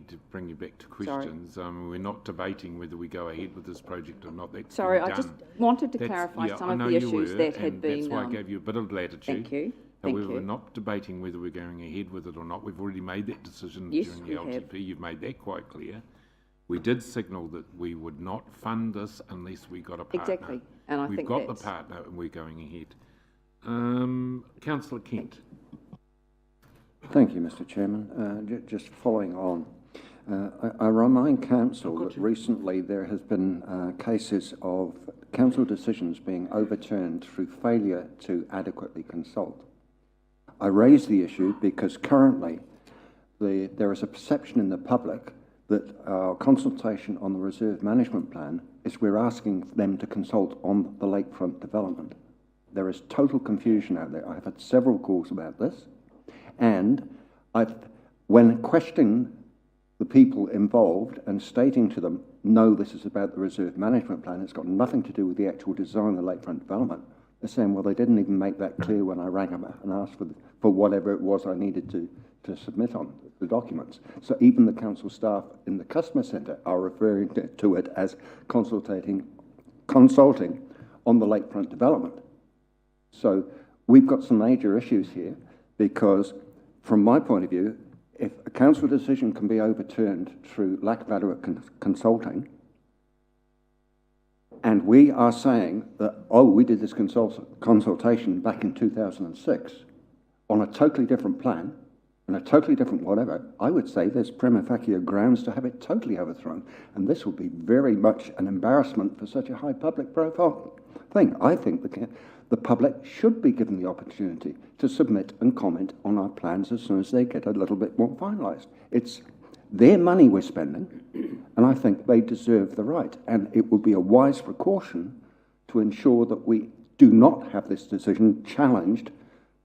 need to bring you back to questions. We're not debating whether we go ahead with this project or not. That's Sorry, been I done. just wanted to clarify some of the issues that had been... That's why I gave you a bit of latitude. Thank you. However, we're not debating whether we're going ahead with it or not. We've already made that decision during the LTP. You've made that quite clear. We did signal that we would not fund this unless we got a partner. Exactly, and I think we've got the partner and we're going ahead. Councillor Kent. Thank you, Mr. Chairman. Just following on, I remind Council that recently there has been cases of Council decisions being overturned through failure to adequately consult. I raise the issue because currently there is a perception in the public that our consultation on the reserve management plan is we're asking them to consult on the lakefront development. There is total confusion out there. I've had several calls about this, and when questioning the people involved and stating to them, no, this is about the reserve management plan, it's got nothing to do with the actual design of the lakefront development, they're saying, well, they didn't even make that clear when I rang them and asked for whatever it was I needed to submit on the documents. So even the council staff in the customer centre are referring to it as consulting on the lakefront development. So we've got some major issues here because, from my point of view, if a council decision can be overturned through lack of adequate consulting, and we are saying that, oh, we did this consultation back in 2006 on a totally different plan and a totally different whatever, I would say there's prima facie grounds to have it totally overthrown. And this would be very much an embarrassment for such a high public profile thing. I think the public should be given the opportunity to submit and comment on our plans as soon as they get a little bit more finalised. It's their money we're spending, and I think they deserve the right. And it would be a wise precaution to ensure that we do not have this decision challenged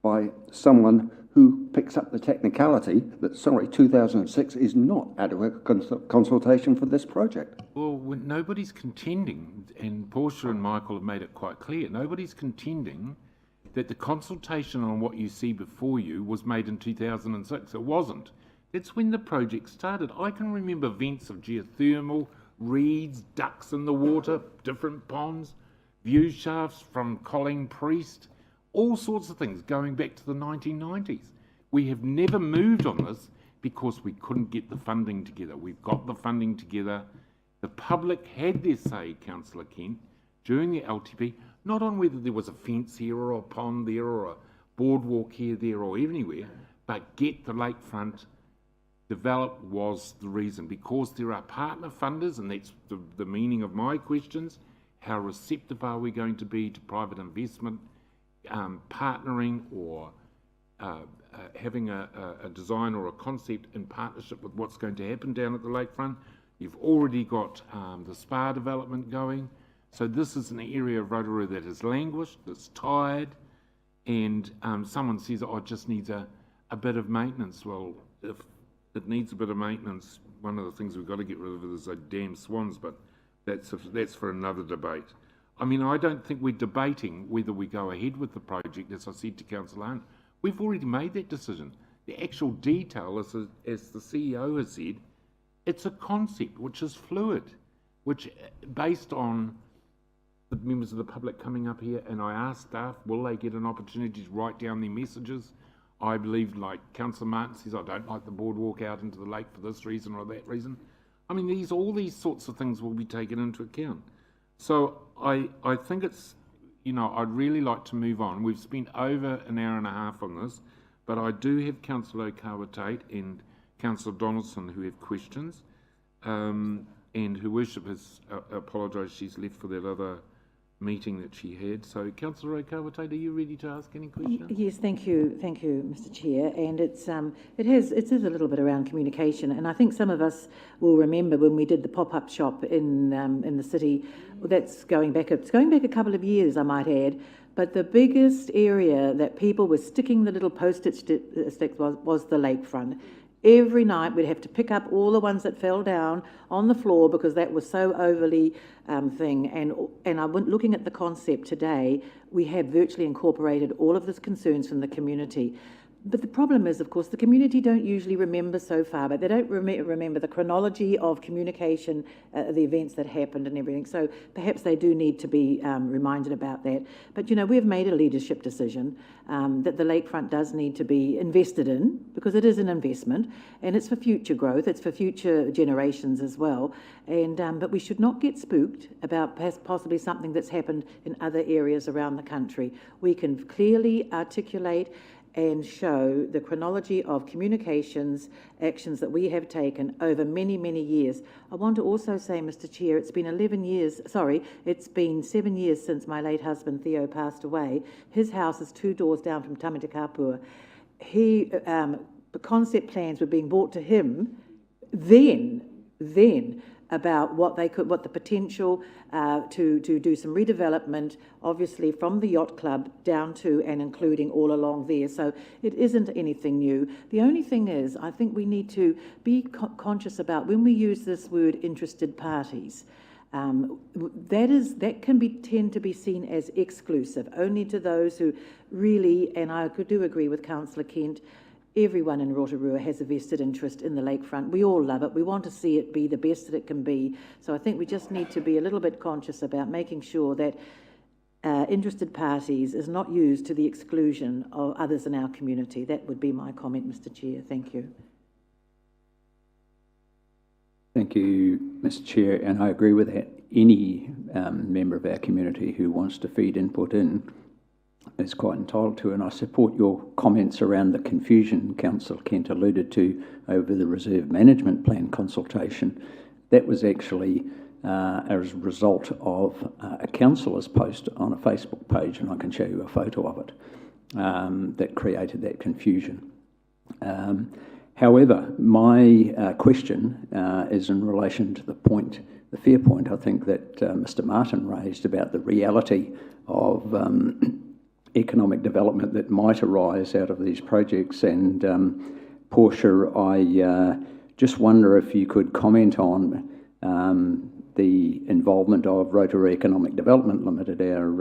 by someone who picks up the technicality that, sorry, 2006 is not adequate consultation for this project. Well, nobody's contending, and Portia and Michael have made it quite clear, nobody's contending that the consultation on what you see before you was made in 2006. It wasn't. That's when the project started. I can remember events of geothermal, reeds, ducks in the water, different ponds, view shafts from Colleen Priest, all sorts of things going back to the 1990s. We have never moved on this because we couldn't get the funding together. We've got the funding together. The public had their say, Councillor Kent, during the LTP, not on whether there was a fence here or a pond there or a boardwalk here, there or anywhere, but get the lakefront developed was the reason. Because there are partner funders, and that's the meaning of my questions, how receptive are we going to be to private investment, partnering or having a design or a concept in partnership with what's going to happen down at the lakefront. You've already got the spa development going. So this is an area of Rotorua that has languished, that's tired, and someone says, oh, it just needs a bit of maintenance. Well, if it needs a bit of maintenance, one of the things we've got to get rid of is those damn swans, but that's for another debate. I mean, I don't think we're debating whether we go ahead with the project, as I said to Councillor Hunt. We've already made that decision. The actual detail, as the CEO has said, it's a concept which is fluid, which based on the members of the public coming up here, and I asked staff, will they get an opportunity to write down their messages? I believe, like Councillor Martin says, I don't like the boardwalk out into the lake for this reason or that reason. I mean, all these sorts of things will be taken into account. So I think it's, I'd really like to move on. We've spent over an hour and a half on this, but I do have Councillor Okawa-Tate and Councillor Donaldson who have questions, and Her Worship has apologised she's left for that other meeting that she had. So, Councillor Okawa-Tate, are you ready to ask any questions? Yes, thank you, Mr. Chair. And it is a little bit around communication, and I think some of us will remember when we did the pop-up shop in the city. Well, it's going back a couple of years, I might add. But the biggest area that people were sticking the little post-it sticks was the lakefront. Every night we'd have to pick up all the ones that fell down on the floor because that was so overly thing. And I went looking at the concept today, we have virtually incorporated all of the concerns from the community. But the problem is, of course, the community don't usually remember so far, but they don't remember the chronology of communication, the events that happened and everything. So perhaps they do need to be reminded about that. But, you know, we've made a leadership decision that the lakefront does need to be invested in, because it is an investment, and it's for future growth, it's for future generations as well. And but we should not get spooked about possibly something that's happened in other areas around the country. We can clearly articulate and show the chronology of communications, actions that we have taken over many, many years. I want to also say, Mr. Chair, it's been 7 years since my late husband Theo passed away. His house is 2 doors down from Tamatakapua. The concept plans were being brought to him then about what the potential to do some redevelopment, obviously from the yacht club down to and including all along there. So it isn't anything new. The only thing is, I think we need to be conscious about when we use this word interested parties. That can tend to be seen as exclusive, only to those who really, and I do agree with Councillor Kent, everyone in Rotorua has a vested interest in the lakefront. We all love it. We want to see it be the best that it can be. So I think we just need to be a little bit conscious about making sure that interested parties is not used to the exclusion of others in our community. That would be my comment, Mr. Chair. Thank you. Thank you, Mr. Chair, and I agree with that. Any member of our community who wants to feed input in is quite entitled to, and I support your comments around the confusion Councillor Kent alluded to over the reserve management plan consultation. That was actually as a result of a councillor's post on a Facebook page, and I can show you a photo of it, that created that confusion. However, my question is in relation to the fair point I think that Mr. Martin raised about the reality of economic development that might arise out of these projects. And Portia, I just wonder if you could comment on the involvement of Rotorua Economic Development Limited, our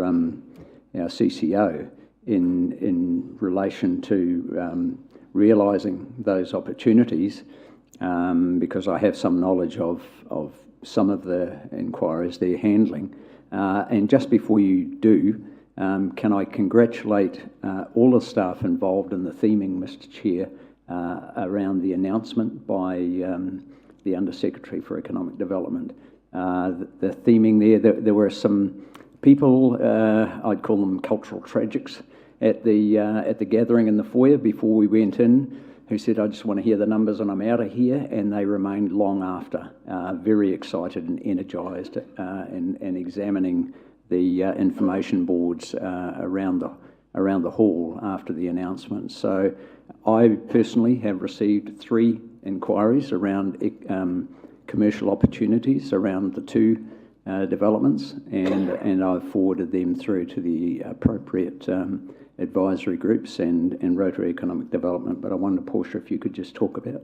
CCO, in relation to realising those opportunities, because I have some knowledge of some of the inquiries they're handling. And just before you do, can I congratulate all the staff involved in the theming, Mr. Chair, around the announcement by the Under-Secretary for Economic Development. The theming there were some people, I'd call them cultural tragics, at the gathering in the foyer before we went in, who said, I just want to hear the numbers and I'm out of here, and they remained long after, very excited and energised and examining the information boards around the hall after the announcement. So I personally have received 3 inquiries around commercial opportunities around the 2 developments, and I've forwarded them through to the appropriate advisory groups and Rotary Economic Development. But I wonder, Portia, if you could just talk about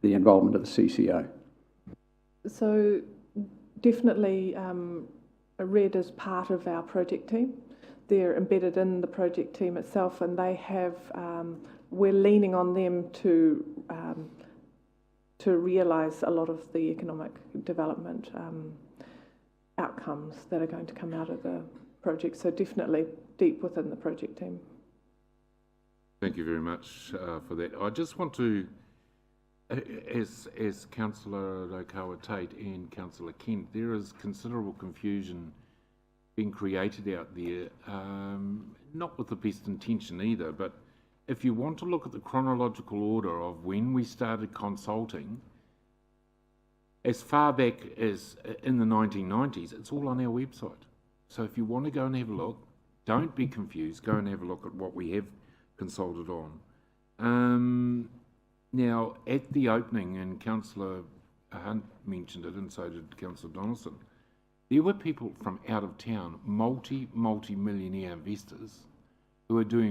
the involvement of the CCO. So definitely RED is part of our project team. They're embedded in the project team itself, and they have, we're leaning on them to realise a lot of the economic development outcomes that are going to come out of the project. So definitely deep within the project team. Thank you very much for that. I just want to, as Councillor Lokawa-Tate and Councillor Kent, there is considerable confusion being created out there, not with the best intention either, but if you want to look at the chronological order of when we started consulting, as far back as in the 1990s, it's all on our website. So if you want to go and have a look, don't be confused, go and have a look at what we have consulted on. Now, at the opening, and Councillor Hunt mentioned it, and so did Councillor Donaldson, there were people from out of town, multi-millionaire investors, who are doing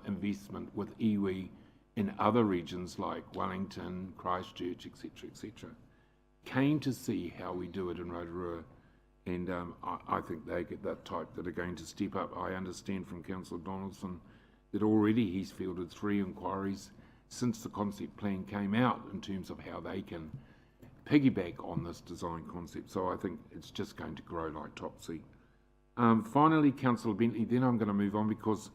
investment with iwi in other regions like Wellington, Christchurch, etc., came to see how we do it in Rotorua. And I think they get that type that are going to step up. I understand from Councillor Donaldson that already he's fielded 3 inquiries since the concept plan came out in terms of how they can piggyback on this design concept. So I think it's just going to grow like topsy. Finally, Councillor Bentley, then I'm going to move on because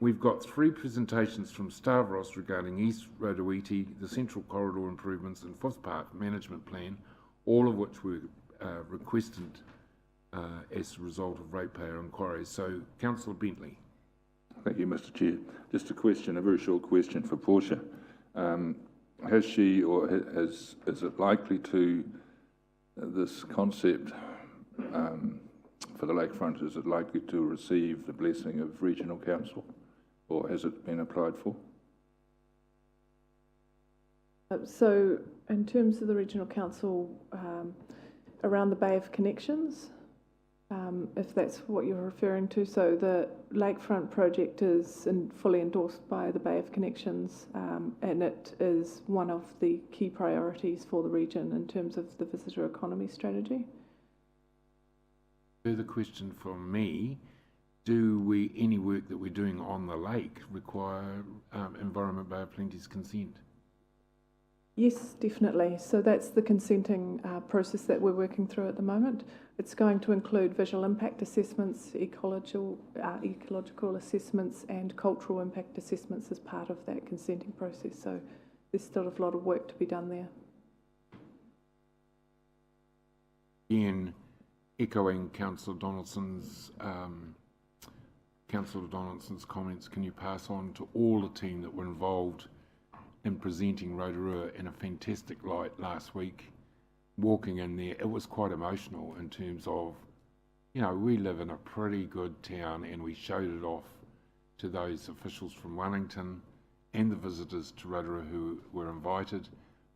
we've got 3 presentations from Stavros regarding East Rotorua, the Central Corridor improvements and footpath management plan, all of which were requested as a result of ratepayer inquiries. So, Councillor Bentley. Thank you, Mr. Chair. Just a question, a very short question for Portia. Has she, or is it likely to, this concept for the lakefront, is it likely to receive the blessing of Regional Council, or has it been applied for? So, in terms of the Regional Council, around the Bay of Connections, if that's what you're referring to, so the lakefront project is fully endorsed by the Bay of Connections, and it is one of the key priorities for the region in terms of the visitor economy strategy. Further question from me, any work that we're doing on the lake require Environment Bay of Plenty's consent? Yes, definitely. So that's the consenting process that we're working through at the moment. It's going to include visual impact assessments, ecological assessments and cultural impact assessments as part of that consenting process. So there's still a lot of work to be done there. Again, echoing Councillor Donaldson's comments, can you pass on to all the team that were involved in presenting Rotorua in a fantastic light last week? Walking in there, it was quite emotional in terms of, we live in a pretty good town and we showed it off to those officials from Wellington and the visitors to Rotorua who were invited,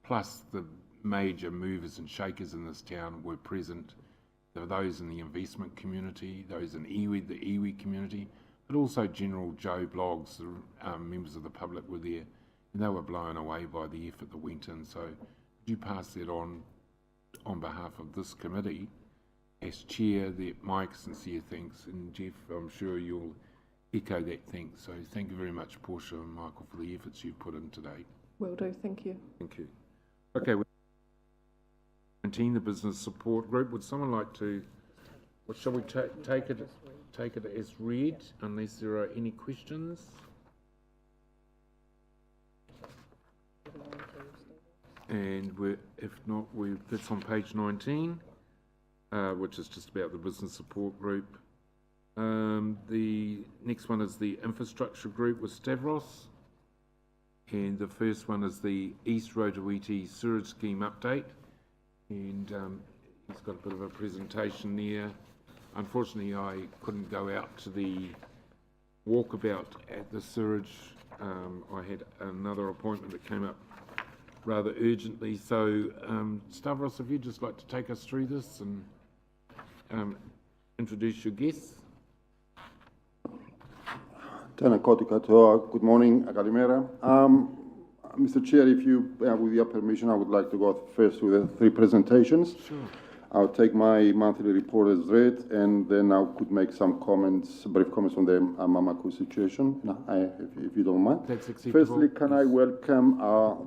plus the major movers and shakers in this town were present. There were those in the investment community, those in iwi, the iwi community, but also General Joe Bloggs, the members of the public were there, and they were blown away by the effort that went in. So could you pass that on behalf of this committee as chair, my sincere thanks, and Jeff, I'm sure you'll echo that thanks. So thank you very much, Portia and Michael, for the efforts you've put in today. Will do, thank you. Thank you. Okay, 19, the business support group. Would someone like to, shall we take it as read, unless there are any questions? And if not, that's on page 19, which is just about the business support group. The next one is the infrastructure group with Stavros, and the first one is the East Rotorua Sewage Scheme update, and he's got a bit of a presentation there. Unfortunately, I couldn't go out to the walkabout at the sewage. I had another appointment that came up rather urgently. So, Stavros, if you'd just like to take us through this and introduce your guests. Tēnā koutou katoa. Good morning, kalimera. Mr. Chair, if you, with your permission, I would like to go first with the 3 presentations. Sure. I'll take my monthly report as read, and then I could make some comments, brief comments on the Mamaku situation, if you don't mind. That's acceptable. Firstly, can I welcome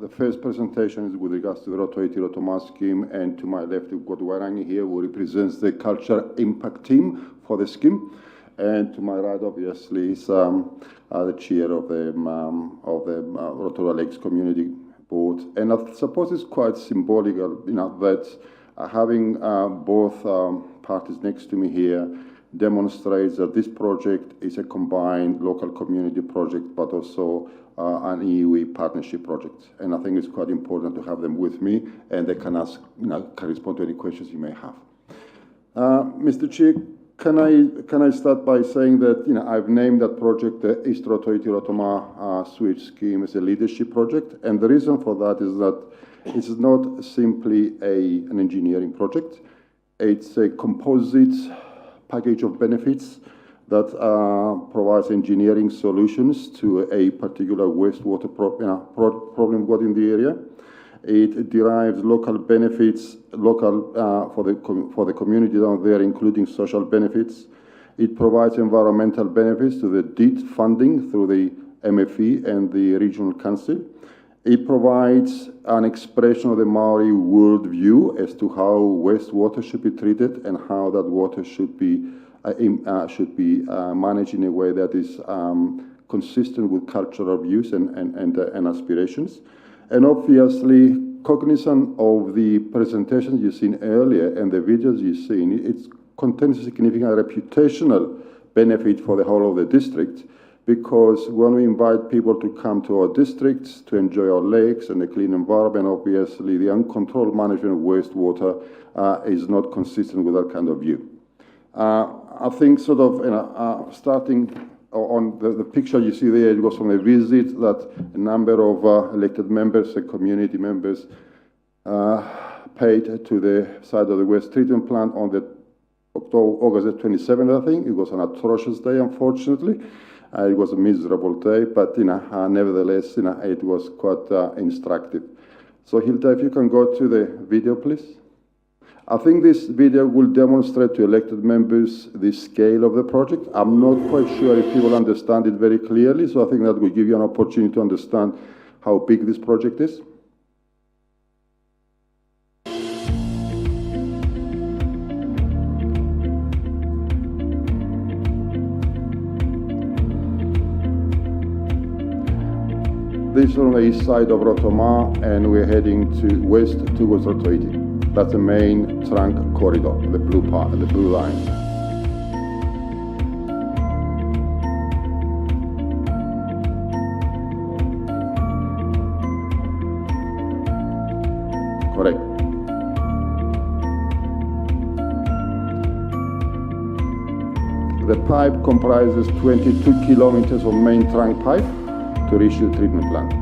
the first presentation is with regards to the Rotorua scheme, and to my left we've got Warangi here, who represents the culture impact team for the scheme, and to my right, obviously, is the chair of the Rotorua Lakes Community Board. And I suppose it's quite symbolic, that having both parties next to me here demonstrates that this project is a combined local community project, but also an iwi partnership project. And I think it's quite important to have them with me, and they can ask, can respond to any questions you may have. Mr. Chair, can I start by saying that I've named that project the East Rotorua Sewage Scheme as a leadership project, and the reason for that is that it's not simply an engineering project. It's a composite package of benefits that provides engineering solutions to a particular wastewater problem got in the area. It derives local benefits, for the community down there, including social benefits. It provides environmental benefits to the DEET funding through the MFE and the Regional Council. It provides an expression of the Maori worldview as to how wastewater should be treated and how that water should be managed in a way that is consistent with cultural views and aspirations. And obviously, cognizant of the presentations you've seen earlier and the videos you've seen, it contains a significant reputational benefit for the whole of the district, because when we invite people to come to our districts to enjoy our lakes and a clean environment, obviously the uncontrolled management of wastewater is not consistent with that kind of view. I think sort of, starting on the picture you see there, it was from a visit that a number of elected members and community members paid to the side of the waste treatment plant on the August the 27th, I think. It was an atrocious day, unfortunately. It was a miserable day, but nevertheless, it was quite instructive. So Hilda, if you can go to the video, please. I think this video will demonstrate to elected members the scale of the project. I'm not quite sure if people understand it very clearly, so I think that will give you an opportunity to understand how big this project is. This is on the east side of Rotorua, and we're heading west towards Rotorua. That's the main trunk corridor, the blue part, the blue line. Correct. The pipe comprises 22 kilometers of main trunk pipe to reach the treatment plant.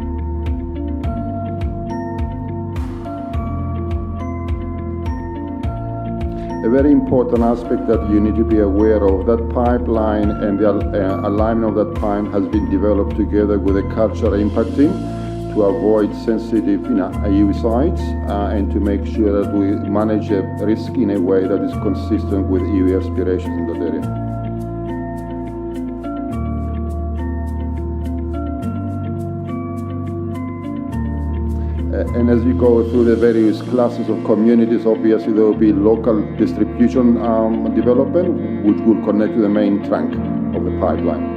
A very important aspect that you need to be aware of, that pipeline and the alignment of that pipe has been developed together with a cultural impact team to avoid sensitive EU sites and to make sure that we manage a risk in a way that is consistent with EU aspirations in that area. And as you go through the various classes of communities, obviously there will be local distribution development, which will connect to the main trunk of the pipeline.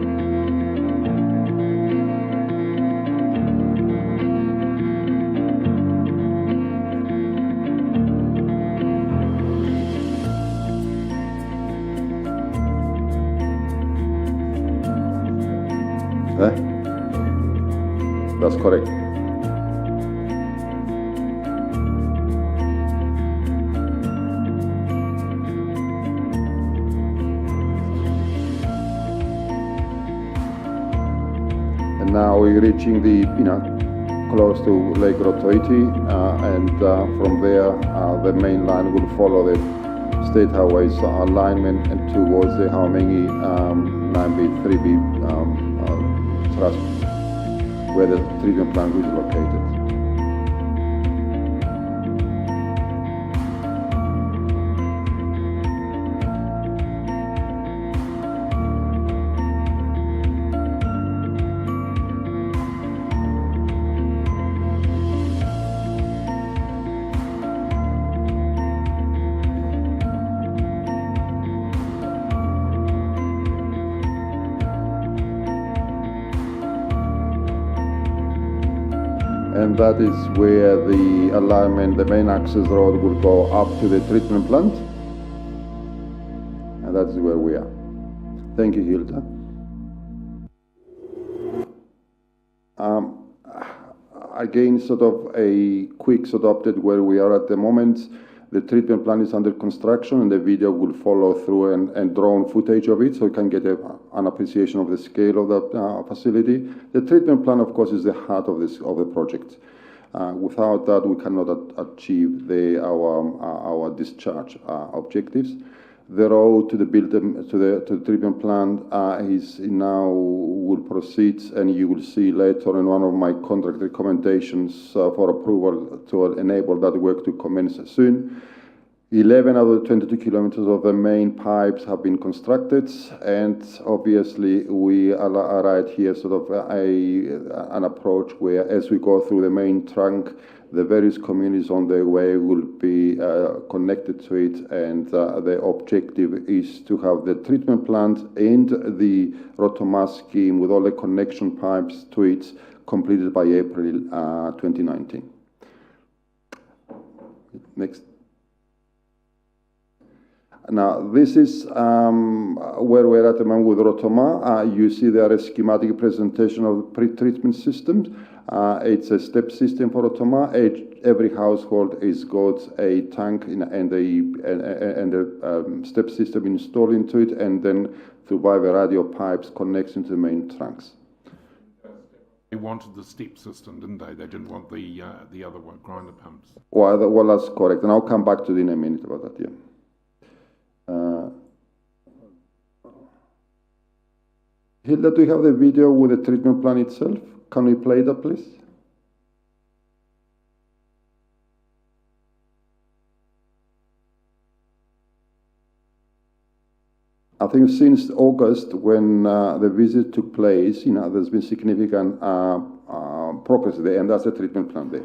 That's correct. Now we're reaching the, close to Lake Rotorua, and from there the main line will follow the State Highways alignment and towards the Haumengi 9B, 3B thrust, where the treatment plant is located. And that is where the alignment, the main access road will go up to the treatment plant. And that's where we are. Thank you, Hilda. Again, sort of a quick update where we are at the moment. The treatment plant is under construction, and the video will follow through and drone footage of it, so you can get an appreciation of the scale of that facility. The treatment plant, of course, is the heart of the project. Without that, we cannot achieve our discharge objectives. The road to the treatment plant is now will proceed, and you will see later in one of my contract recommendations for approval to enable that work to commence soon. 11 out of the 22 kilometers of the main pipes have been constructed, and obviously we are right here sort of an approach where as we go through the main trunk, the various communities on their way will be connected to it, and the objective is to have the treatment plant and the Rotorua scheme with all the connection pipes to it completed by April 2019. Next. Now, this is where we're at the moment with Rotorua. You see there a schematic presentation of the pre-treatment systems. It's a step system for Rotorua. Every household has got a tank and a step system installed into it, and then through by variety of pipes connects into the main trunks. They wanted the step system, didn't they? They didn't want the other one, grinder pumps. Well, that's correct, and I'll come back to it in a minute about that, yeah. Hilda, do you have the video with the treatment plan itself? Can we play that, please? I think since August, when the visit took place, there's been significant progress there, and that's the treatment plan there.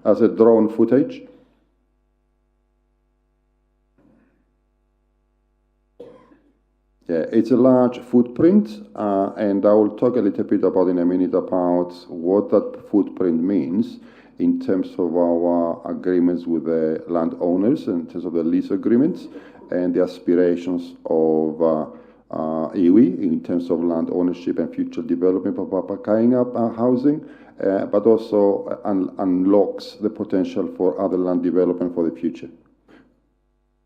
As a drone footage. Yeah, it's a large footprint, and I will talk a little bit about in a minute about what that footprint means in terms of our agreements with the landowners, in terms of the lease agreements, and the aspirations of iwi in terms of land ownership and future development of Papakainga housing, but also unlocks the potential for other land development for the future.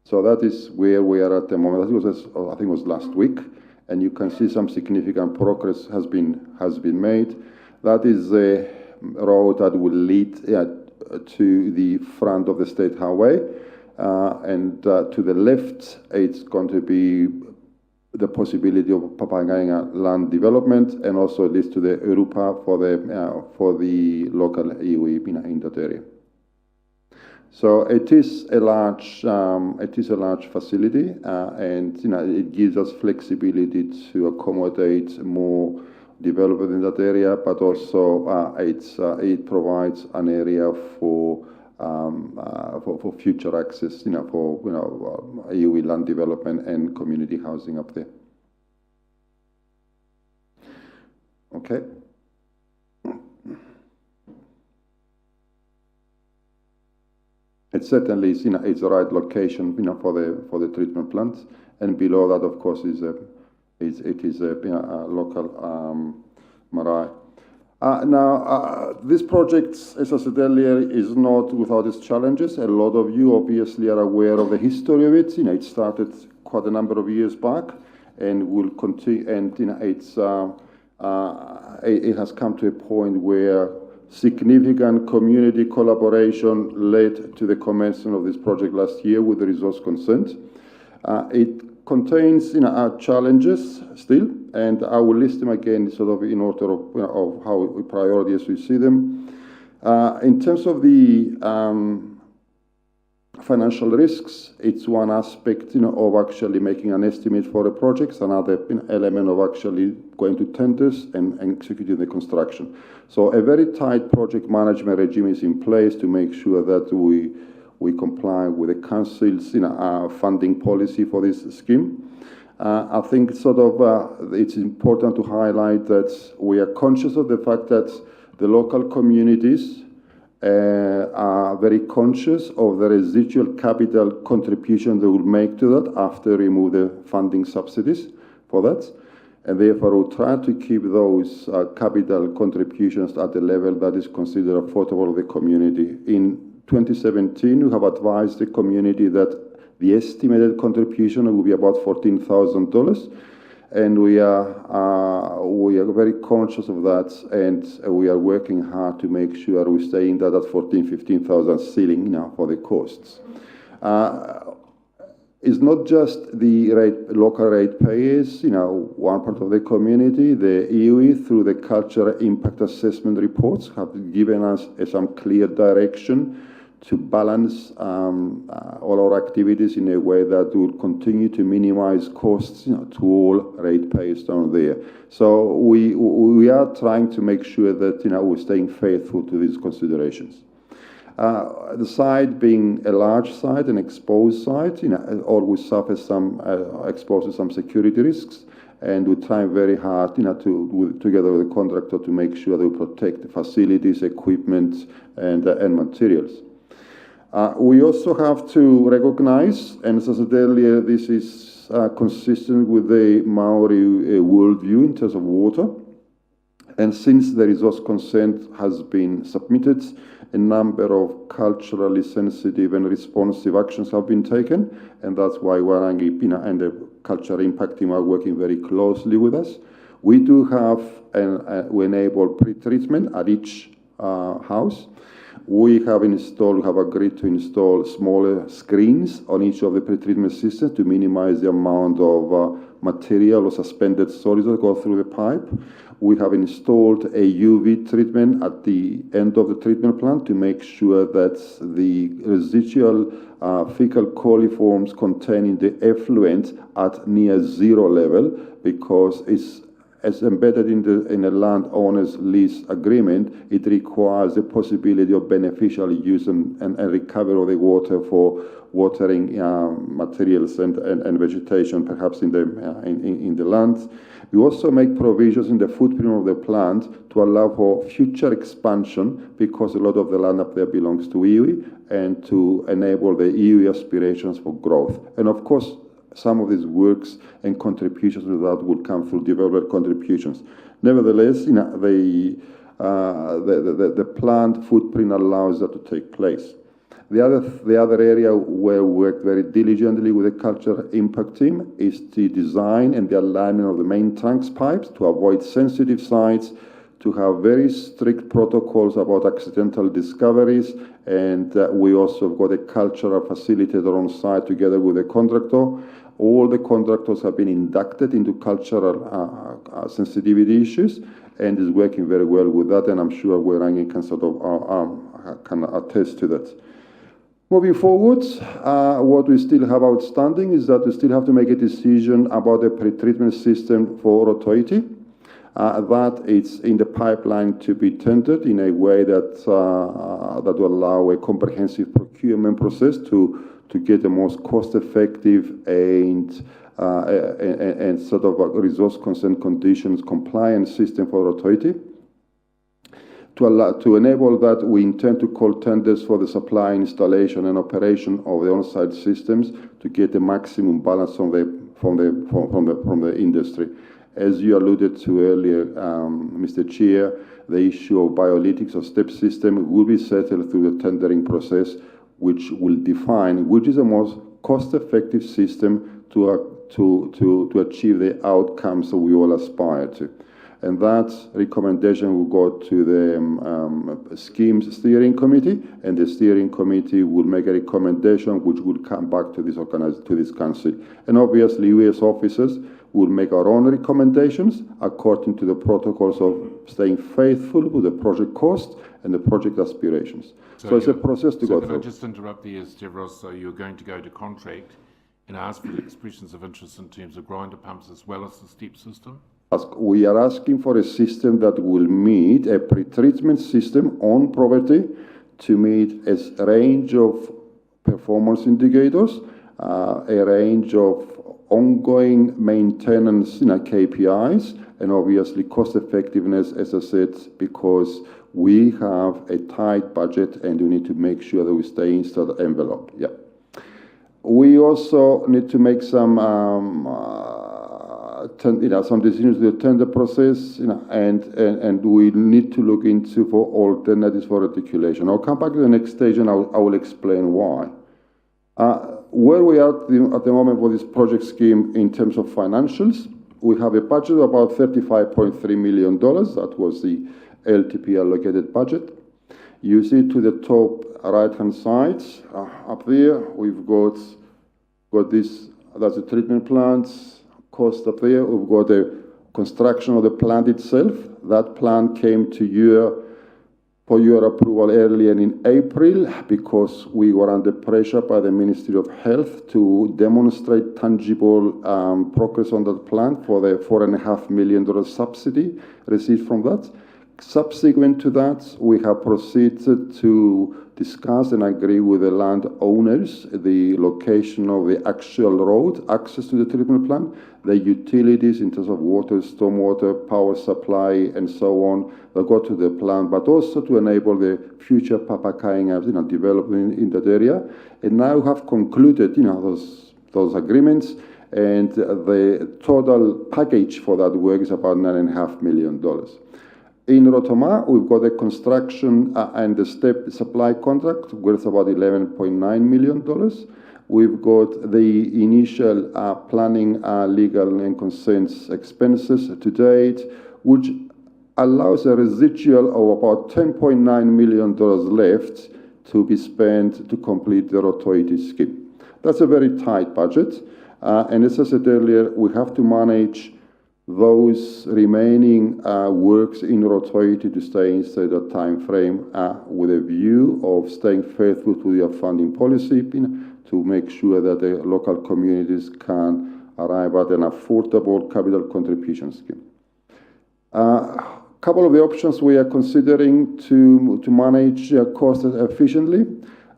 So that is where we are at the moment. I think it was last week, and you can see some significant progress has been made. That is a road that will lead to the front of the state highway, and to the left, it's going to be the possibility of Papakainga land development, and also leads to the Urupa for the local iwi in that area. So it is a large facility, and it gives us flexibility to accommodate more development in that area, but also it provides an area for future access, for iwi land development and community housing up there. Okay. It certainly is, it's the right location, for the treatment plants, and below that, of course, is a local marae. Now, this project, as I said earlier, is not without its challenges. A lot of you obviously are aware of the history of it. It started quite a number of years back, and will continue. And it has come to a point where significant community collaboration led to the commencement of this project last year with the resource consent. It contains challenges still, and I will list them again sort of in order of how we priority as we see them. In terms of the financial risks, it's one aspect of actually making an estimate for a project, another element of actually going to tenders and executing the construction. So a very tight project management regime is in place to make sure that we comply with the council's funding policy for this scheme. I think it's important to highlight that we are conscious of the fact that the local communities are very conscious of the residual capital contribution they will make to that after remove the funding subsidies for that. And therefore, we'll try to keep those capital contributions at the level that is considered affordable to the community. In 2017, we have advised the community that the estimated contribution will be about $14,000, and we are very conscious of that, and we are working hard to make sure we stay in that at $15,000 ceiling now for the costs. It's not just the local ratepayers, one part of the community, the iwi, through the cultural impact assessment reports, have given us some clear direction to balance all our activities in a way that will continue to minimize costs to all ratepayers down there. So we are trying to make sure that we're staying faithful to these considerations. The site being a large site, an exposed site, always suffers some exposed to some security risks, and we're trying very hard, together with the contractor, to make sure that we protect the facilities, equipment, and materials. We also have to recognize, and as I said earlier, this is consistent with the Maori worldview in terms of water. And since the resource consent has been submitted, a number of culturally sensitive and responsive actions have been taken, and that's why Wārangi and the cultural impact team are working very closely with us. We do have, we enable pre-treatment at each house. We have agreed to install smaller screens on each of the pre-treatment systems to minimize the amount of material or suspended solids that go through the pipe. We have installed a UV treatment at the end of the treatment plant to make sure that the residual fecal coliforms containing the effluent at near zero level, because it's as embedded in a landowner's lease agreement, it requires the possibility of beneficial use and recovery of the water for watering materials and vegetation, perhaps in the land. We also make provisions in the footprint of the plant to allow for future expansion, because a lot of the land up there belongs to iwi, and to enable the iwi aspirations for growth. And of course, some of these works and contributions to that will come through developer contributions. Nevertheless, the plant footprint allows that to take place. The other area where we work very diligently with the cultural impact team is the design and the alignment of the main trunks pipes to avoid sensitive sites, to have very strict protocols about accidental discoveries, and we also have got a cultural facilitator on site together with the contractor. All the contractors have been inducted into cultural sensitivity issues, and is working very well with that, and I'm sure Wārangi can can attest to that. Moving forward, what we still have outstanding is that we still have to make a decision about the pre-treatment system for Rotorua. That it's in the pipeline to be tendered in a way that that will allow a comprehensive procurement process to get the most cost-effective and sort of a resource consent conditions compliant system for Rotorua. To enable that, we intend to call tenders for the supply, installation, and operation of the on-site systems to get the maximum balance from the industry. As you alluded to earlier, Mr. Chair, the issue of biolytics or step system will be settled through the tendering process, which will define which is the most cost-effective system to achieve the outcomes that we all aspire to. And that recommendation will go to the schemes steering committee, and the steering committee will make a recommendation which will come back to this council. And obviously, we as officers will make our own recommendations according to the protocols of staying faithful with the project cost and the project aspirations. So it's a process to go through. Can I just interrupt there, Stavros? So you're going to go to contract and ask for the expressions of interest in terms of grinder pumps as well as the step system? We are asking for a system that will meet a pre-treatment system on property to meet a range of performance indicators, a range of ongoing maintenance KPIs, and obviously cost effectiveness, as I said, because we have a tight budget and we need to make sure that we stay inside the envelope. Yeah. We also need to make some decisions to the tender process, and we need to look into for alternatives for articulation. I'll come back to the next stage and I will explain why. Where we are at the moment for this project scheme in terms of financials, we have a budget of about $35.3 million. That was the LTP allocated budget. You see to the top right-hand side, up there, we've got this, that's the treatment plant cost up there. We've got the construction of the plant itself. That plant came to year for your approval earlier in April because we were under pressure by the Ministry of Health to demonstrate tangible progress on that plan for the $4.5 million subsidy received from that. Subsequent to that, we have proceeded to discuss and agree with the landowners the location of the actual road, access to the treatment plant, the utilities in terms of water, stormwater, power supply, and so on that go to the plant, but also to enable the future papakainga development in that area. And now we have concluded those agreements, and the total package for that work is about $9.5 million. In Rotorua, we've got a construction and the step supply contract worth about $11.9 million. We've got the initial planning, legal and consents expenses to date, which allows a residual of about $10.9 million left to be spent to complete the Rotorua scheme. That's a very tight budget. And as I said earlier, we have to manage those remaining works in Rotorua to stay inside that time frame with a view of staying faithful to their funding policy to make sure that the local communities can arrive at an affordable capital contribution scheme. A couple of the options we are considering to manage costs efficiently.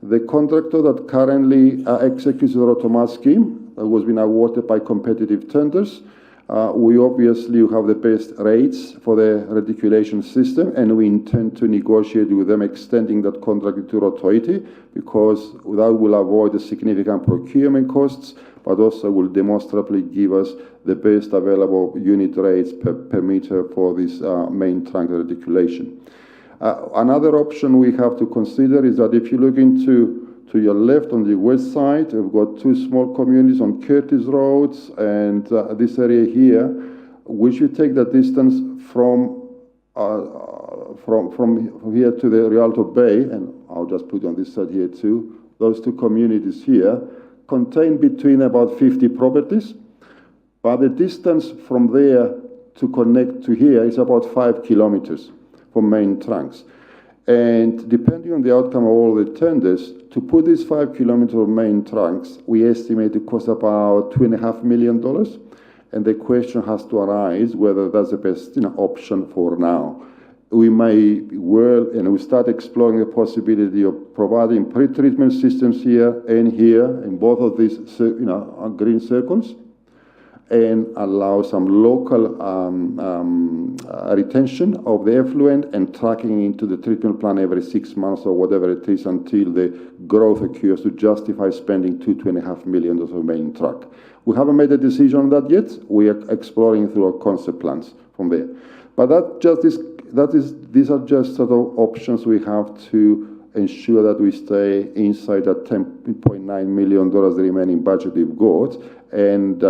The contractor that currently executes the Rotorua scheme was being awarded by competitive tenders. We obviously have the best rates for the reticulation system, and we intend to negotiate with them extending that contract to Rotorua because that will avoid the significant procurement costs, but also will demonstrably give us the best available unit rates per meter for this main trunk reticulation. Another option we have to consider is that if you look to your left on the west side, we've got two small communities on Curtis Road and this area here, which you take the distance from here to the Rialto Bay, and I'll just put on this side here too. Those two communities here contain between about 50 properties, but the distance from there to connect to here is about 5 kilometers from main trunks. And depending on the outcome of all the tenders, to put these 5 kilometers of main trunks, we estimate it costs about $2.5 million. And the question has to arise whether that's the best option for now. We may well, and we start exploring the possibility of providing pre-treatment systems here in both of these green circles, and allow some local retention of the effluent and tracking into the treatment plant every 6 months or whatever it is until the growth occurs to justify spending $2.5 million of main truck. We haven't made a decision on that yet. We are exploring through our concept plans from there. But these are just sort of options we have to ensure that we stay inside that $10.9 million remaining budget we've got, and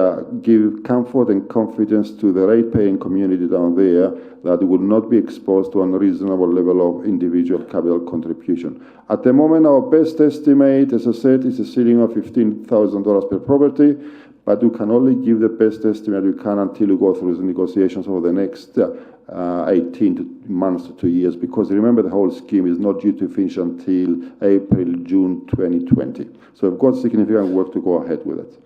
give comfort and confidence to the rate-paying community down there that will not be exposed to unreasonable level of individual capital contribution. At the moment, our best estimate, as I said, is a ceiling of $15,000 per property, but we can only give the best estimate we can until we go through the negotiations over the next 18 months to 2 years, because remember the whole scheme is not due to finish until April, June 2020. So we've got significant work to go ahead with it.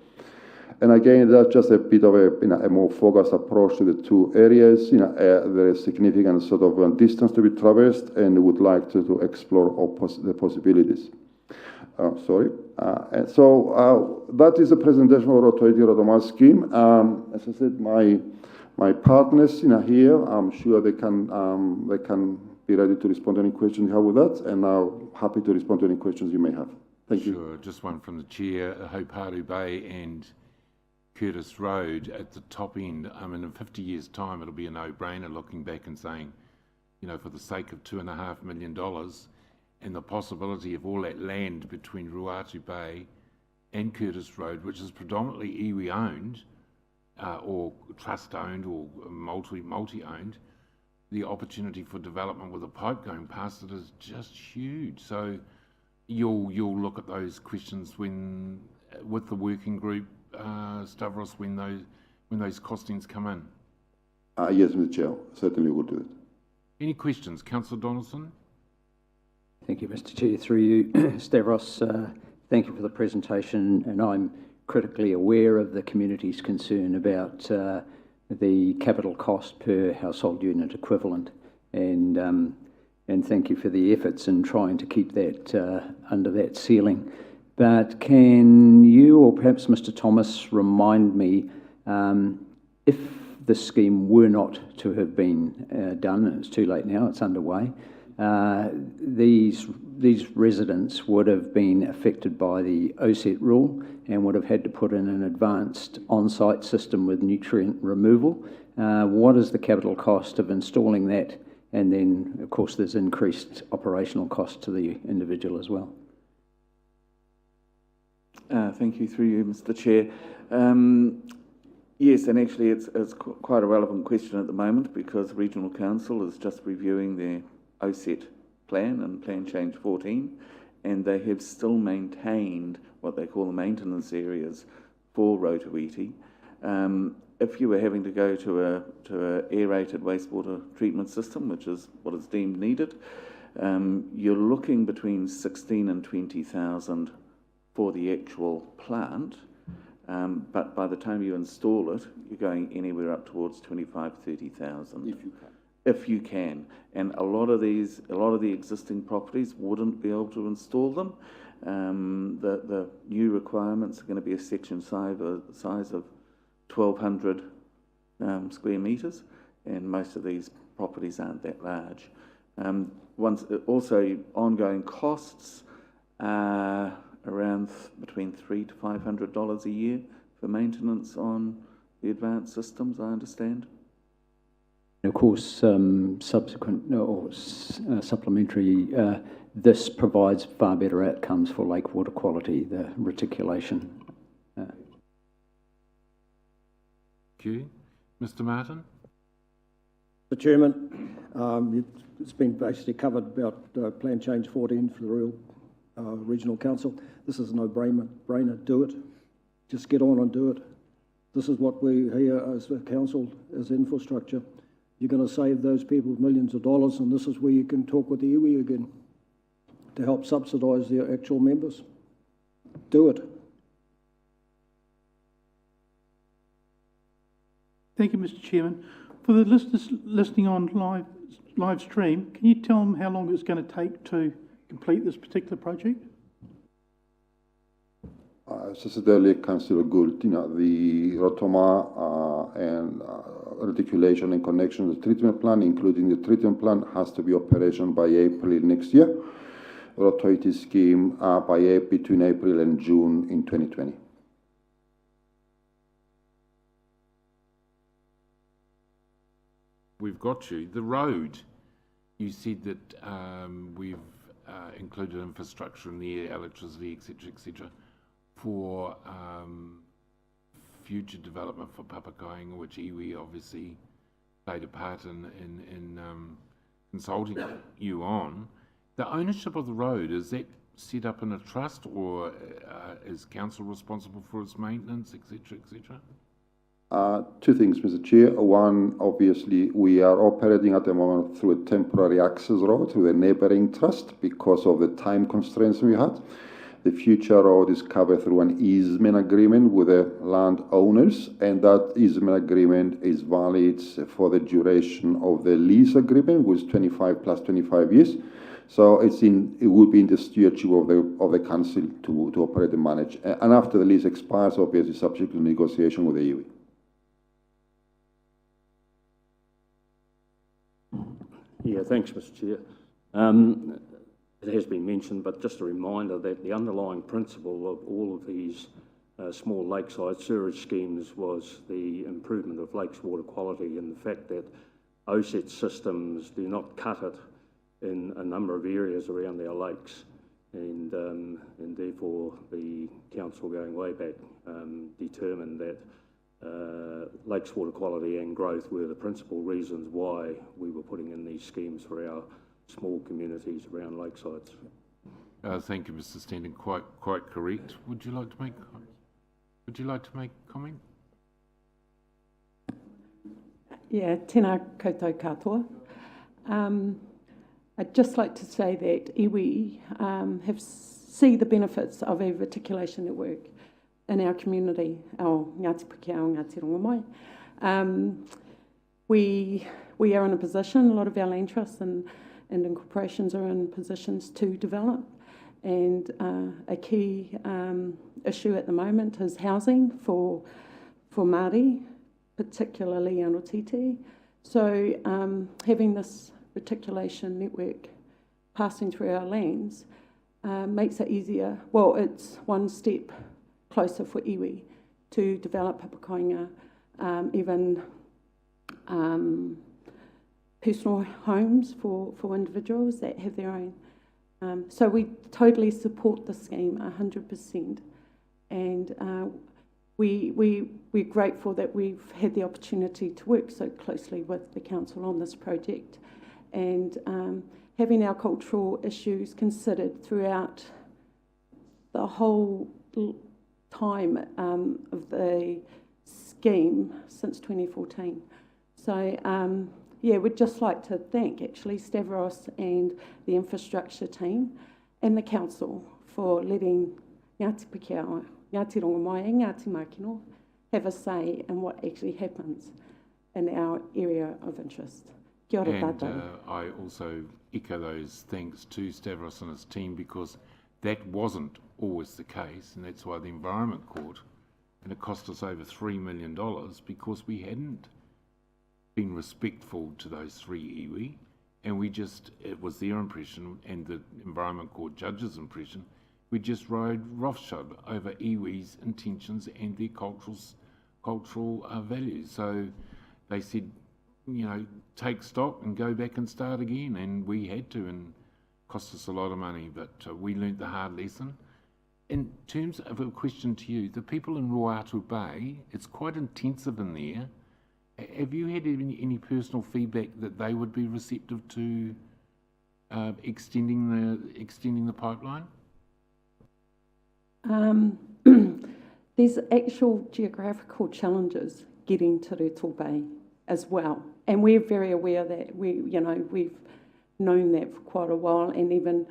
And again, that's just a bit of a more focused approach to the two areas. There is significant sort of distance to be traversed, and we would like to explore the possibilities. So that is the presentation of Rotorua scheme. As I said, my partners here, I'm sure they can be ready to respond to any questions you have with that, and I'm happy to respond to any questions you may have. Thank you. Sure, just one from the chair. Rotorua Bay and Curtis Road at the top end. I mean, in 50 years' time, it'll be a no-brainer looking back and saying, for the sake of $2.5 million and the possibility of all that land between Rotorua Bay and Curtis Road, which is predominantly iwi-owned, or trust-owned or multi-owned, the opportunity for development with a pipe going past it is just huge. So you'll look at those questions with the working group, Stavros, when those costings come in. Yes, Mr. Chair, certainly we'll do it. Any questions, Councillor Donaldson? Thank you, Mr. Chair. Through you, Stavros, thank you for the presentation, and I'm critically aware of the community's concern about the capital cost per household unit equivalent, and thank you for the efforts in trying to keep that under that ceiling. But can you, or perhaps Mr. Thomas, remind me if the scheme were not to have been done, and it's too late now, it's underway, these residents would have been affected by the OSET rule and would have had to put in an advanced on-site system with nutrient removal. What is the capital cost of installing that? And then, of course, there's increased operational cost to the individual as well. Thank you, through you, Mr. Chair. Yes, and actually it's quite a relevant question at the moment, because Regional Council is just reviewing their OSET plan and Plan Change 14, and they have still maintained what they call the maintenance areas for Rotorua. If you were having to go to a aerated wastewater treatment system, which is what is deemed needed, you're looking between 16 and 20,000 for the actual plant, but by the time you install it, you're going anywhere up towards 25, 30,000. If you can. If you can. And a lot of the existing properties wouldn't be able to install them. The new requirements are going to be a section size of 1,200 square metres, and most of these properties aren't that large. Also, ongoing costs are around between $300 to $500 a year for maintenance on the advanced systems, I understand. Of course, subsequent or supplementary, this provides far better outcomes for lake water quality, the reticulation. Thank you. Mr. Martin? Mr. Chairman, it's been basically covered about Plan Change 14 for the Regional Council. This is a no-brainer. Do it. Just get on and do it. This is what we here as a council, as infrastructure. You're going to save those people millions of dollars, and this is where you can talk with the iwi again to help subsidise their actual members. Do it. Thank you, Mr. Chairman. For the listeners listening on live stream, can you tell them how long it's going to take to complete this particular project? As I said earlier, Councillor Gould, the Rotorua and reticulation and connection to the treatment plant, including the treatment plant, has to be operational by April next year. Rotorua scheme between April and June in 2020. We've got you. The road, you said that we've included infrastructure in the air, electricity, etc., for future development for Papakainga, which iwi obviously played a part in consulting you on. The ownership of the road, is that set up in a trust, or is council responsible for its maintenance, etc., etc.? Two things, Mr. Chair. One, obviously, we are operating at the moment through a temporary access road through the neighbouring trust because of the time constraints we had. The future road is covered through an easement agreement with the landowners, and that easement agreement is valid for the duration of the lease agreement, which is 25 plus 25 years. So it would be in the stewardship of the council to operate and manage. And after the lease expires, obviously subject to negotiation with the iwi. Yeah, thanks, Mr. Chair. It has been mentioned, but just a reminder that the underlying principle of all of these small lakeside sewerage schemes was the improvement of lakes' water quality, and the fact that OSET systems do not cut it in a number of areas around our lakes, and therefore the council going way back determined that lakes' water quality and growth were the principal reasons why we were putting in these schemes for our small communities around lakesides. Thank you, Mr. Standing. Quite correct. Would you like to make comment? Yeah, tēnā koutou katoa. I'd just like to say that iwi see the benefits of a reticulation network in our community, our Ngāti Pukeao, Ngāti Rongomae. We are in a position, a lot of our land trusts and incorporations are in positions to develop, and a key issue at the moment is housing for Māori, particularly Anotiti. So having this reticulation network passing through our lands makes it easier. Well, it's one step closer for iwi to develop Papakoinga, even personal homes for individuals that have their own. So we totally support the scheme 100%, and we're grateful that we've had the opportunity to work so closely with the council on this project, and having our cultural issues considered throughout the whole time of the scheme since 2014. So yeah, we'd just like to thank actually Stavros and the infrastructure team and the council for letting Ngāti Pukeao, Ngāti Rongomae and Ngāti Mākeno have a say in what actually happens in our area of interest. Kia ora tātou. I also echo those thanks to Stavros and his team, because that wasn't always the case, and that's why the Environment Court, and it cost us over $3 million because we hadn't been respectful to those three iwi, and it was their impression and the Environment Court judge's impression, we just rode roughshod over iwi's intentions and their cultural values. So they said, you know, take stock and go back and start again, and we had to, and cost us a lot of money, but we learnt the hard lesson. In terms of a question to you, the people in Rotorua Bay, it's quite intensive in there. Have you had any personal feedback that they would be receptive to extending the pipeline? There's actual geographical challenges getting to Rotorua Bay as well, and we're very aware that we've known that for quite a while, and even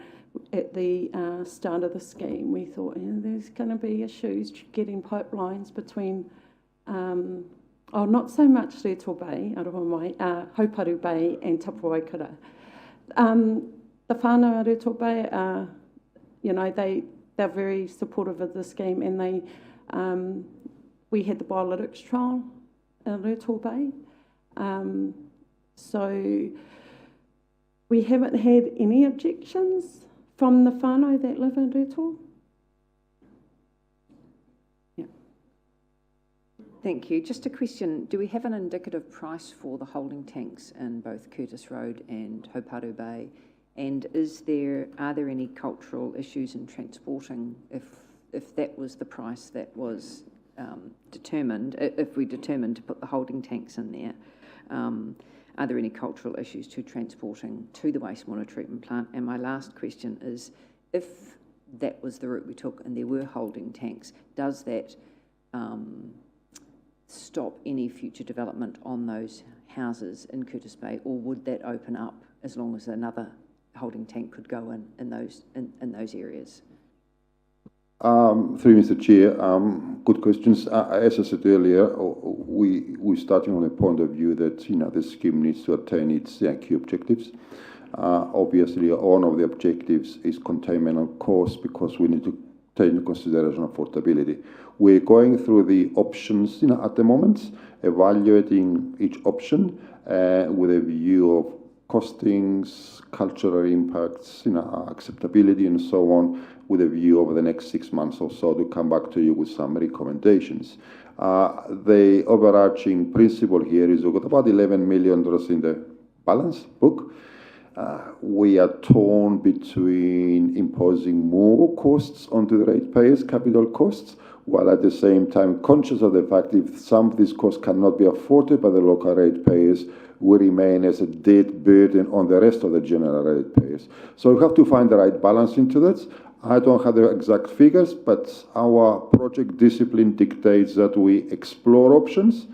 at the start of the scheme, we thought there's going to be issues getting pipelines between. Not so much Rotorua Bay, Hauparu Bay and Tapuwaikara. The whānau Rotorua Bay, they're very supportive of the scheme, and we had the biolytics trial in Rotorua Bay. So we haven't had any objections from the whānau that live in Rotorua. Thank you. Just a question, do we have an indicative price for the holding tanks in both Curtis Road and Hauparu Bay? And are there any cultural issues in transporting if that was the price that was determined, if we determined to put the holding tanks in there? Are there any cultural issues to transporting to the wastewater treatment plant? And my last question is, if that was the route we took and there were holding tanks, does that stop any future development on those houses in Curtis Bay, or would that open up as long as another holding tank could go in those areas? Through Mr. Chair, good questions. As I said earlier, we're starting on a point of view that the scheme needs to attain its key objectives. Obviously, one of the objectives is containment of costs, because we need to take into consideration affordability. We're going through the options at the moment, evaluating each option with a view of costings, cultural impacts, acceptability, and so on, with a view over the next 6 months or so to come back to you with some recommendations. The overarching principle here is we've got about $11 million in the balance book. We are torn between imposing more costs onto the ratepayers, capital costs, while at the same time conscious of the fact if some of these costs cannot be afforded by the local ratepayers, will remain as a debt burden on the rest of the general ratepayers. So we have to find the right balance into that. I don't have the exact figures, but our project discipline dictates that we explore options,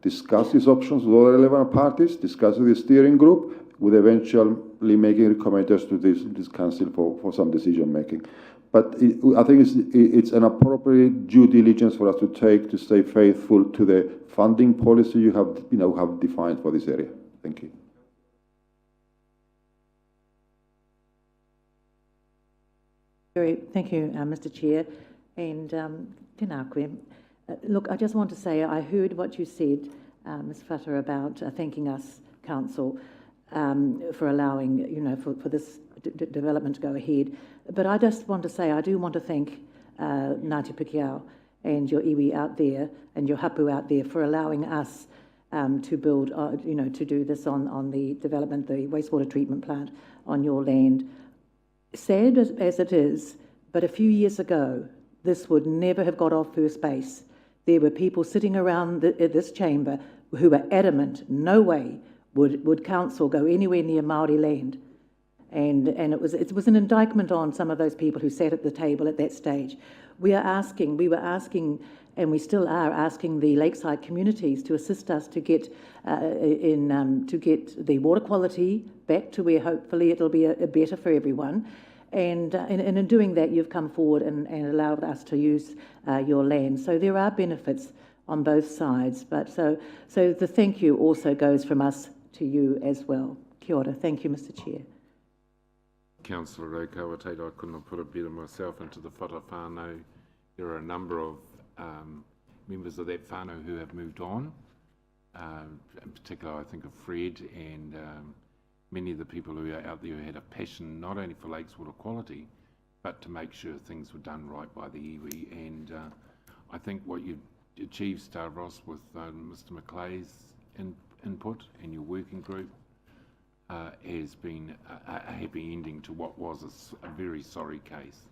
discuss these options with all relevant parties, discuss with the steering group, with eventually making recommendations to this council for some decision making. But I think it's an appropriate due diligence for us to take to stay faithful to the funding policy you have defined for this area. Thank you. Thank you, Mr. Chair. And tēnā koe. Look, I just want to say I heard what you said, Ms. Flutter, about thanking us, Council, for allowing, for this development to go ahead. But I just want to say I do want to thank Ngāti Pukeao and your iwi out there and your hapu out there for allowing us to build, to do this on the development, the wastewater treatment plant on your land. Sad as it is, but a few years ago, this would never have got off first base. There were people sitting around this chamber who were adamant, no way would council go anywhere near Māori land. And it was an indictment on some of those people who sat at the table at that stage. We were asking, and we still are asking the lakeside communities to assist us to get to get the water quality back to where hopefully it'll be better for everyone. And in doing that, you've come forward and allowed us to use your land. So there are benefits on both sides. But so the thank you also goes from us to you as well. Kia ora. Thank you, Mr. Chair. Councillor Raukawa-Tate, I couldn't have put it better myself into the whara whānau. There are a number of members of that whānau who have moved on. In particular, I think of Fred and many of the people who are out there who had a passion not only for lakes water quality, but to make sure things were done right by the iwi. And I think what you achieved, Stavros, with Mr. McClay's input and your working group has been a happy ending to what was a very sorry case.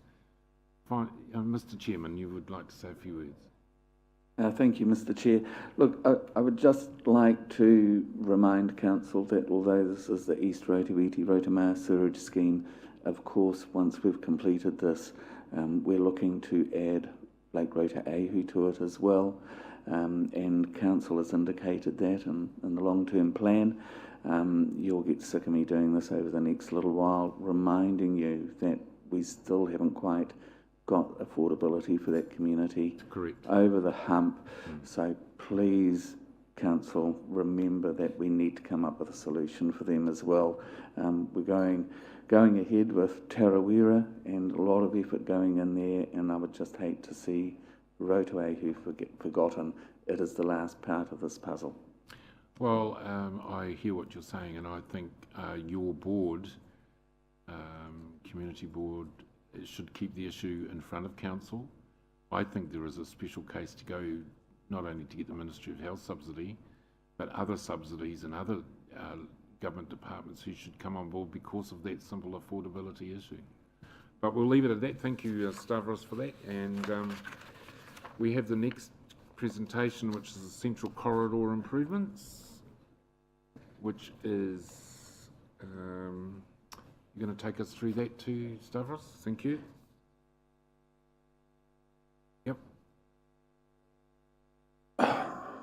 Fine. Mr. Chairman, you would like to say a few words? Thank you, Mr. Chair. Look, I would just like to remind Council that although this is the East Rotorua sewage scheme, of course, once we've completed this, we're looking to add Lake Rotorua to it as well. And Council has indicated that in the long-term plan. You'll get sick of me doing this over the next little while, reminding you that we still haven't quite got affordability for that community over the hump. So please, Council, remember that we need to come up with a solution for them as well. We're going ahead with Tarawera and a lot of effort going in there, and I would just hate to see Rotorua forgotten. It is the last part of this puzzle. Well, I hear what you're saying, and I think your board, community board, should keep the issue in front of Council. I think there is a special case to go, not only to get the Ministry of Health subsidy, but other subsidies and other government departments who should come on board because of that simple affordability issue. But we'll leave it at that. Thank you, Stavros, for that. And we have the next presentation, which is the Central Corridor improvements, which is you're going to take us through that too, Stavros? Thank you. Yep.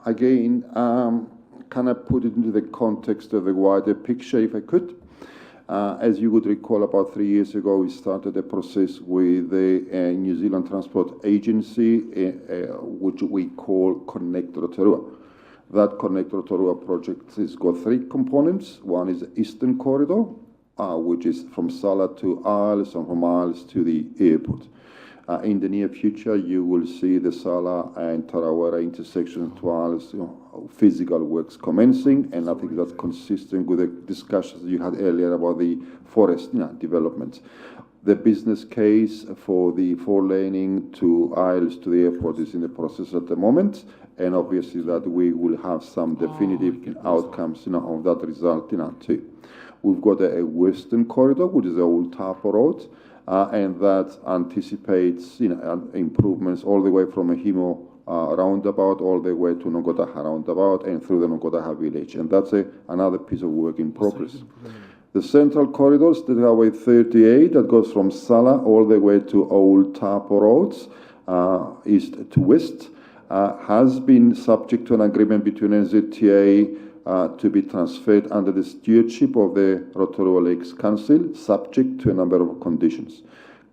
Again, can I put it into the context of the wider picture, if I could? As you would recall, about 3 years ago, we started a process with the New Zealand Transport Agency, which we call Connect Rotorua. That Connect Rotorua project has got 3 components. One is the Eastern Corridor, which is from Sala to Isles and from Isles to the airport. In the near future, you will see the Sala and Tarawera intersection to Isles, physical works commencing, and I think that's consistent with the discussions you had earlier about the forest development. The business case for the 4-laning to Isles to the airport is in the process at the moment, and obviously that we will have some definitive outcomes of that result too. We've got a Western Corridor, which is the old Tapa Road, and that anticipates improvements all the way from a Himo roundabout all the way to Nogotaha roundabout and through the Nogotaha village, and that's another piece of work in progress. The Central Corridor, State Highway 38, that goes from Sala all the way to Old Tapa Roads, east to west, has been subject to an agreement between NZTA, to be transferred under the stewardship of the Rotorua Lakes Council, subject to a number of conditions.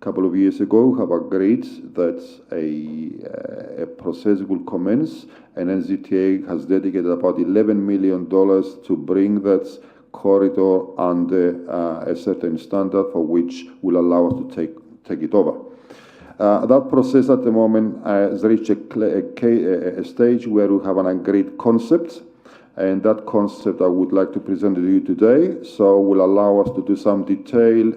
A couple of years ago, we have agreed that a process will commence, and NZTA has dedicated about $11 million to bring that corridor under a certain standard for which will allow us to take it over. That process at the moment has reached a stage where we have an agreed concept, and that concept I would like to present to you today, so will allow us to do some detailed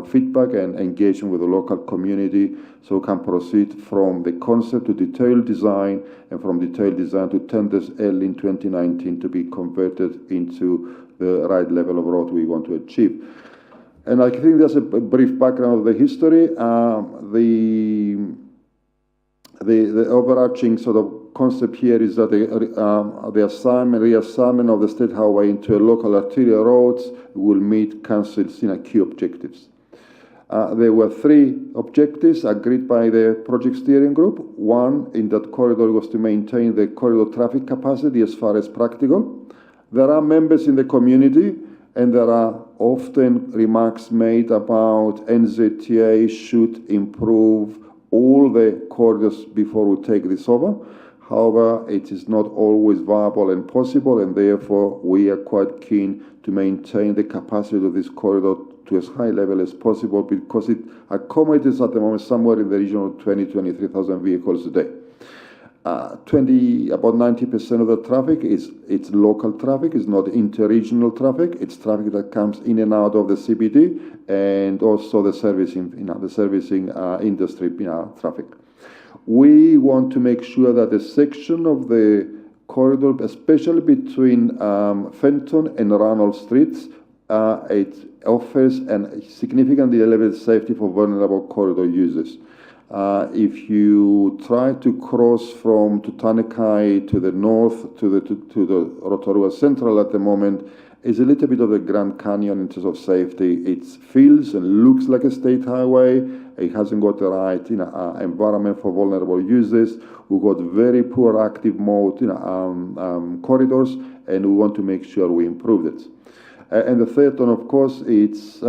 feedback and engagement with the local community, so we can proceed from the concept to detailed design, and from detailed design to tenders early in 2019 to be converted into the right level of road we want to achieve. And I think there's a brief background of the history. The overarching sort of concept here is that the reassignment of the state highway into a local arterial roads will meet council's key objectives. There were 3 objectives agreed by the project steering group. One, in that corridor, was to maintain the corridor traffic capacity as far as practical. There are members in the community, and there are often remarks made about NZTA should improve all the corridors before we take this over. However, it is not always viable and possible, and therefore we are quite keen to maintain the capacity of this corridor to as high level as possible, because it accommodates at the moment somewhere in the region of 23,000 vehicles a day. About 90% of the traffic it's local traffic, it's not interregional traffic. It's traffic that comes in and out of the CBD, and also the servicing industry traffic. We want to make sure that the section of the corridor, especially between Fenton and Ranald Streets, it offers a significantly elevated safety for vulnerable corridor users. If you try to cross from Tutanikai to the north to the Rotorua Central at the moment, is a little bit of the Grand Canyon in terms of safety. It feels and looks like a state highway. It hasn't got the right environment for vulnerable users. We've got very poor active mode corridors, and we want to make sure we improve it. And the third one, of course, it's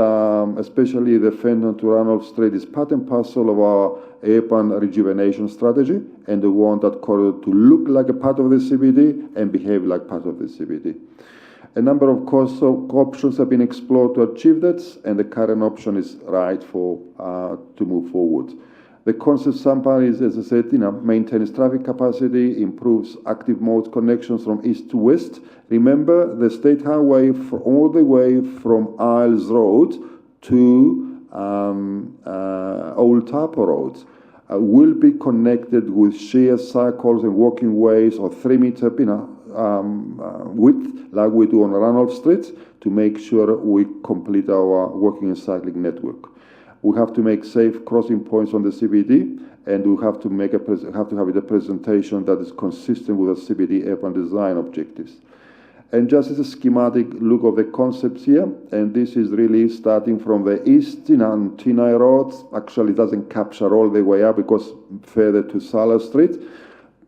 especially the Fenton to Ranald Street is part and parcel of our urban rejuvenation strategy, and we want that corridor to look like a part of the CBD and behave like part of the CBD. A number of cost options have been explored to achieve that, and the current option is right for to move forward. The concept summary is, as I said, maintains traffic capacity, improves active mode connections from east to west. Remember, the state highway all the way from Isles Road to Old Tapa Road will be connected with shared cycles and walking ways or 3-meter width, like we do on Ranald Street, to make sure we complete our walking and cycling network. We have to make safe crossing points on the CBD, and we have to have a presentation that is consistent with the CBD urban design objectives. And just as a schematic look of the concepts here, and this is really starting from the east on Tinai Road. Actually, it doesn't capture all the way up because further to Sala Street.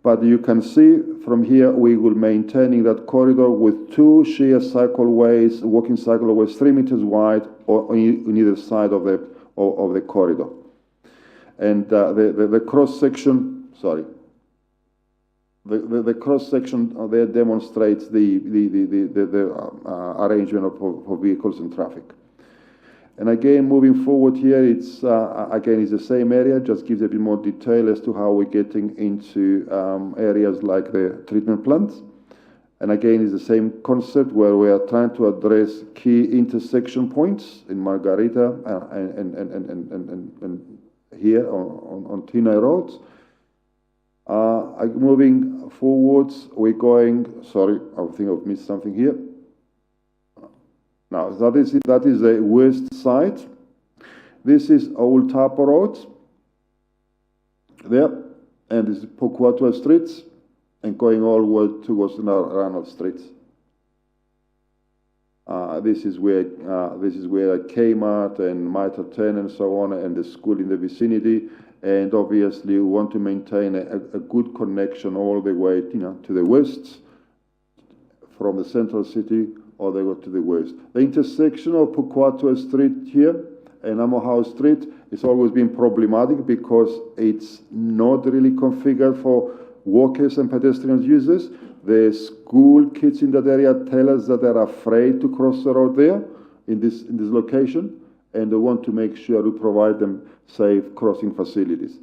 But you can see from here we will maintaining that corridor with 2 shared cycleways, walking cycleways 3 meters wide on either side of the corridor. And the cross section, sorry. The cross section there demonstrates the arrangement for vehicles and traffic. And again, moving forward here, it's the same area, just gives a bit more detail as to how we're getting into areas like the treatment plants. And again, it's the same concept where we are trying to address key intersection points in Margarita and here on Tinai Road. Moving forwards, we're going, sorry, I think I've missed something here. Now, that is the west side. This is Old Tapa Road. There. And this is Pokwatua Street. And going all the way towards Ranald Street. This is where Kmart and Mitre 10 and so on, and the school in the vicinity. And obviously, we want to maintain a good connection all the way, to the west, from the central city, or they go to the west. The intersection of Pukwatua Street here and Amo House Street has always been problematic because it's not really configured for walkers and pedestrian users. The school kids in that area tell us that they're afraid to cross the road there in this location, and they want to make sure we provide them safe crossing facilities.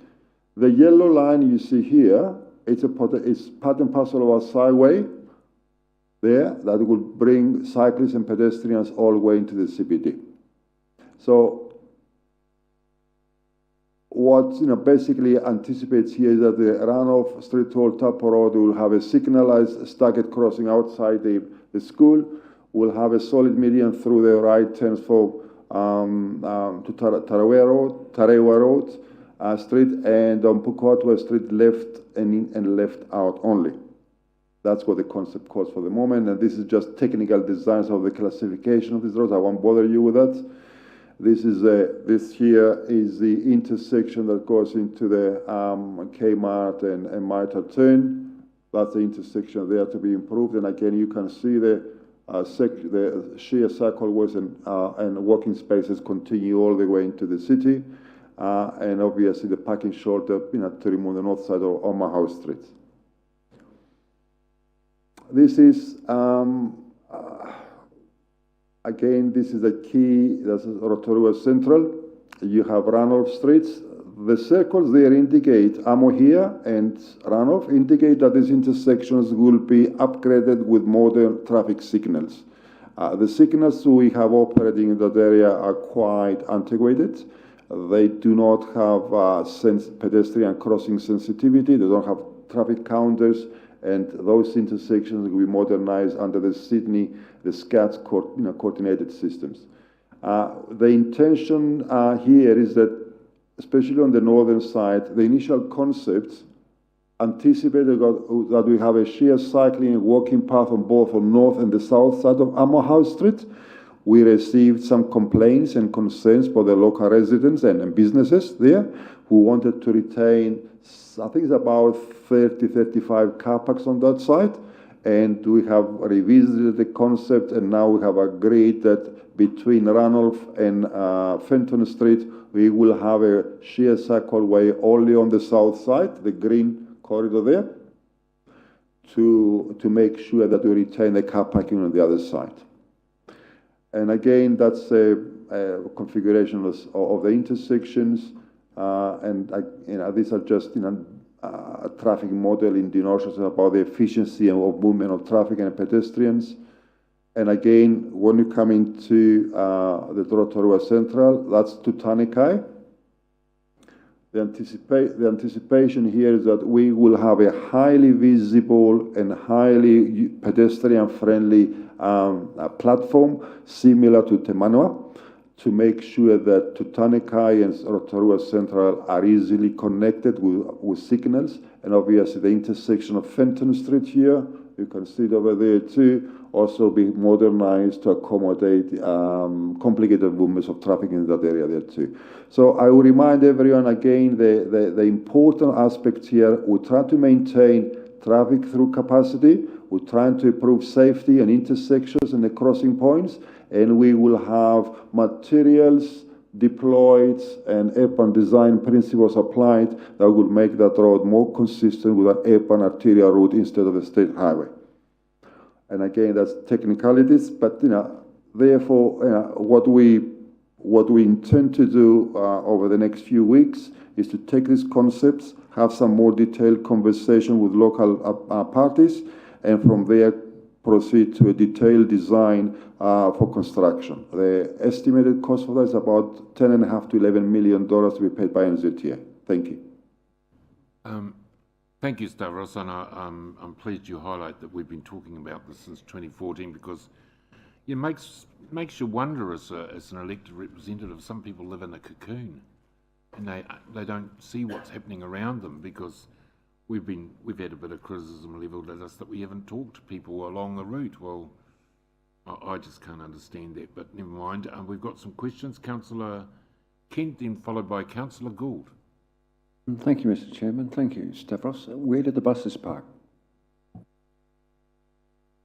The yellow line you see here, it's part and parcel of our sideway there that will bring cyclists and pedestrians all the way into the CBD. So what basically anticipates here is that the runoff Street Hall Tapo Road will have a signalized staggered crossing outside the school. We'll have a solid median through the right turns for to Tarewa Road Street, and on Pukwatua Street left and left out only. That's what the concept calls for the moment, and this is just technical designs of the classification of these roads. I won't bother you with that. This here is the intersection that goes into the Kmart and Mitre turn. That's the intersection there to be improved, and again you can see the sheer cycleways and walking spaces continue all the way into the city, and obviously the parking shoulder to remove the north side of Oma House Street. This is, again, this is the key, this is Rotorua Central. You have runoff streets. The circles there indicate, Amo here and runoff, indicate that these intersections will be upgraded with modern traffic signals. The signals we have operating in that area are quite antiquated. They do not have pedestrian crossing sensitivity. They don't have traffic counters, and those intersections will be modernized under the Sydney, the SCATS coordinated systems. The intention here is that, especially on the northern side, the initial concepts anticipated that we have a sheer cycling and walking path on both the north and the south side of Amo House Street. We received some complaints and concerns for the local residents and businesses there who wanted to retain, I think it's about 30, 35 car parks on that side. And we have revisited the concept, and now we have agreed that between Ranulph and Fenton Street, we will have a sheer cycleway only on the south side, the green corridor there, to make sure that we retain the car parking on the other side. And again, that's a configuration of the intersections, and these are just a traffic model in denotions about the efficiency of movement of traffic and pedestrians. And again, when you come into the Rotorua Central, that's Tutanikai. The anticipation here is that we will have a highly visible and highly pedestrian-friendly platform similar to Te Manawa, to make sure that Tutanikai and Rotorua Central are easily connected with signals. And obviously the intersection of Fenton Street here, you can see it over there too, also be modernized to accommodate complicated movements of traffic in that area there too. So I will remind everyone again, the important aspects here, we try to maintain traffic through capacity, we're trying to improve safety and intersections and the crossing points, and we will have materials deployed and urban design principles applied that will make that road more consistent with an urban arterial route instead of a state highway. And again, that's technicalities, but therefore, what we intend to do over the next few weeks is to take these concepts, have some more detailed conversation with local parties, and from there proceed to a detailed design for construction. The estimated cost for that is about $10.5 to $11 million to be paid by NZTA. Thank you. Thank you, Stavros, and I'm pleased you highlight that we've been talking about this since 2014, because it makes you wonder as an elected representative. Some people live in a cocoon, and they don't see what's happening around them, because we've had a bit of criticism levelled at us that we haven't talked to people along the route. Well, I just can't understand that, but never mind. We've got some questions. Councillor Kent, then followed by Councillor Gould. Thank you, Mr. Chairman. Thank you, Stavros. Where did the buses park?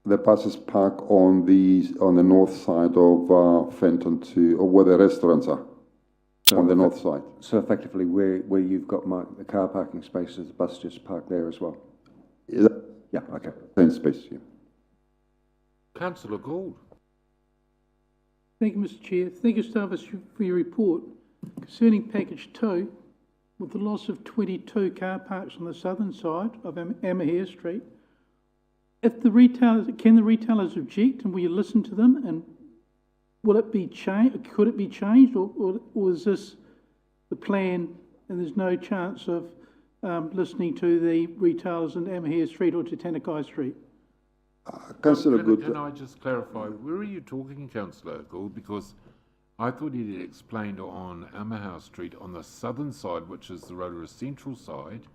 the buses park on the north side of Fenton or where the restaurants are, on the north side. So effectively, where you've got marked the car parking spaces, the bus just park there as well? Yeah, okay. Same space, yeah. Councillor Gould. Thank you, Mr Chair. Thank you, Stavis, for your report. Concerning package 2, with the loss of 22 car parks on the southern side of Amahir Street, if the retailers, can the retailers object, and will you listen to them, and will it be changed? Could it be changed, or is this the plan, and there's no chance of listening to the retailers in Amahir Street or Titanakai Street? Councillor Gould. Can I just clarify, where are you talking, Councillor Gould? Because I thought he had explained on Amahir Street on the southern side, which is the Rotorua Central side,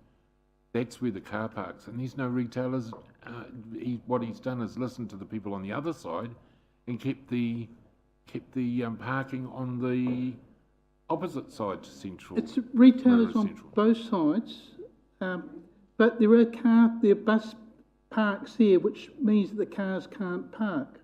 that's where the car parks, and there's no retailers. What he's done is listened to the people on the other side and kept the parking on the opposite side to Central. It's retailers on Central. both sides, but there are bus parks there, which means that the cars can't park.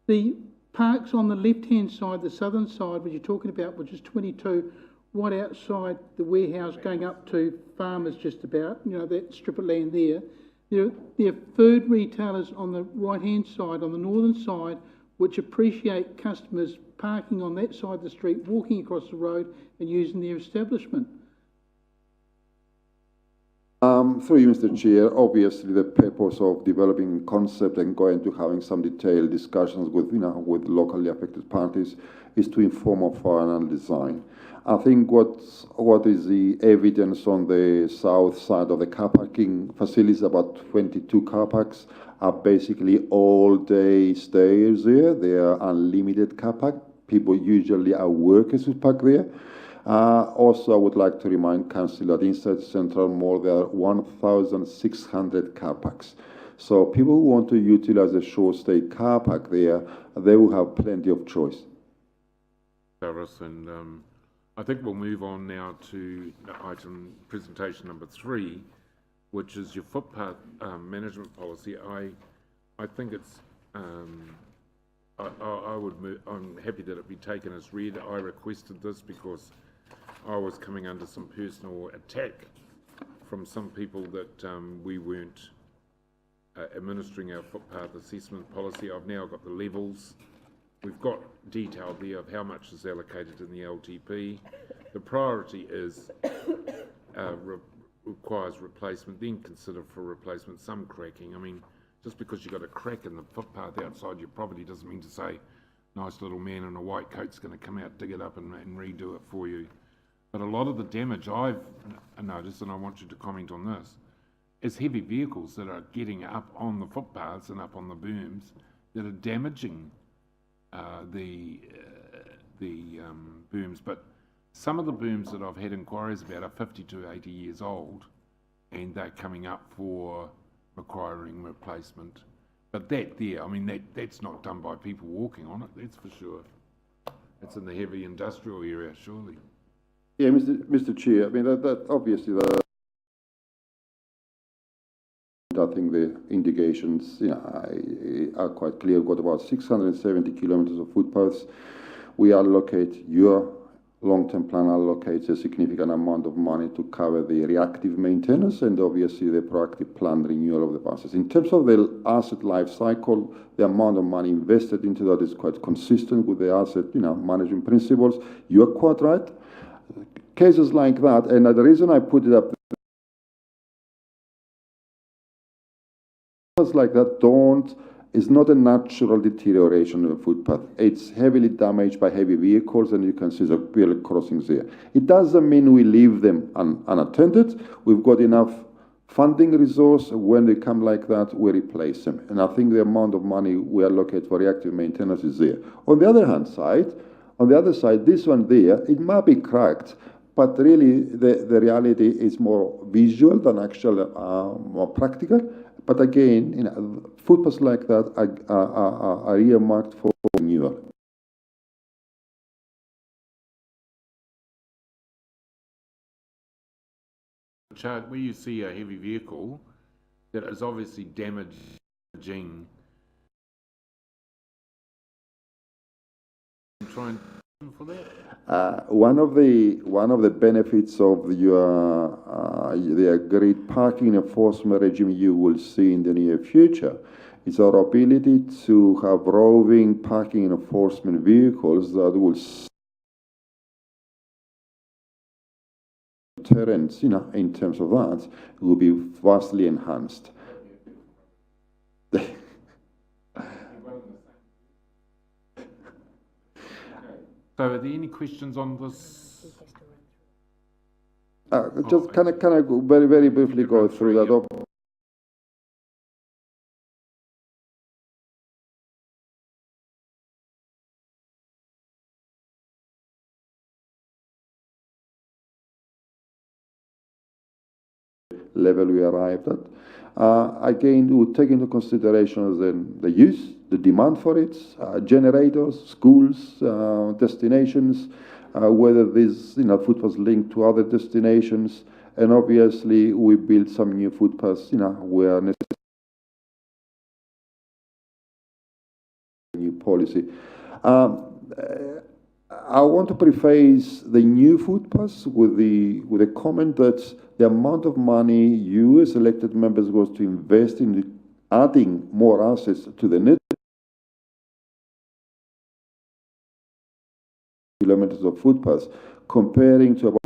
The parks on the left-hand side, the southern side, which you're talking about, which is 22, right outside the warehouse going up to Farmers just about, you know, that strip of land there. There are food retailers on the right-hand side, on the northern side, which appreciate customers parking on that side of the street, walking across the road and using their establishment. Through you, Mr. Chair, obviously the purpose of developing concept and going to having some detailed discussions with locally affected parties is to inform our final design. I think what is the evidence on the south side of the car parking facilities, about 22 car parks, are basically all-day stays there. They are unlimited car park. People usually are workers who park there. Also, I would like to remind Council that inside Central Mall there are 1,600 car parks. So people who want to utilize a short-stay car park there, they will have plenty of choice. And I think we'll move on now to item presentation number 3, which is your footpath management policy. I think it's I would move, I'm happy that it be taken as read. I requested this because I was coming under some personal attack from some people that we weren't administering our footpath assessment policy. I've now got the levels. We've got detail there of how much is allocated in the LTP. The priority is requires replacement, then consider for replacement some cracking. I mean, just because you've got a crack in the footpath outside your property doesn't mean to say nice little man in a white coat's going to come out, dig it up and redo it for you. But a lot of the damage I've noticed, and I want you to comment on this, is heavy vehicles that are getting up on the footpaths and up on the booms that are damaging the booms. But some of the booms that I've had inquiries about are 50 to 80 years old, and they're coming up for requiring replacement. But that there, I mean, that's not done by people walking on it, that's for sure. It's in the heavy industrial area, surely. Yeah, Mr. Chair, I mean, that obviously, I think the indications are quite clear. We've got about 670 kilometres of footpaths. We allocate, your long-term plan allocates a significant amount of money to cover the reactive maintenance and obviously the proactive plan renewal of the buses. In terms of the asset life cycle, the amount of money invested into that is quite consistent with the asset management principles. You're quite right. Cases like that, and the reason I put it up, cases like that is not a natural deterioration of a footpath. It's heavily damaged by heavy vehicles, and you can see the vehicle crossings there. It doesn't mean we leave them unattended. We've got enough funding resource. When they come like that, we replace them. And I think the amount of money we allocate for reactive maintenance is there. On the other side, this one there, it might be cracked, but really the reality is more visual than actual, more practical. But again, footpaths like that are earmarked for renewal. Chart where you see a heavy vehicle that is obviously damaging try and for that? One of the benefits of the agreed parking enforcement regime you will see in the near future is our ability to have roving parking enforcement vehicles that will deterrence, in terms of that, will be vastly enhanced. So are there any questions on this? Just can I go very, very briefly go through that? Level we arrived at. Again, we would take into consideration the use, the demand for it, generators, schools, destinations, whether these footpaths linked to other destinations, and obviously we build some new footpaths, where necessary. New policy. I want to preface the new footpaths with a comment that the amount of money you as elected members was to invest in adding more assets to the net kilometers of footpaths, comparing to about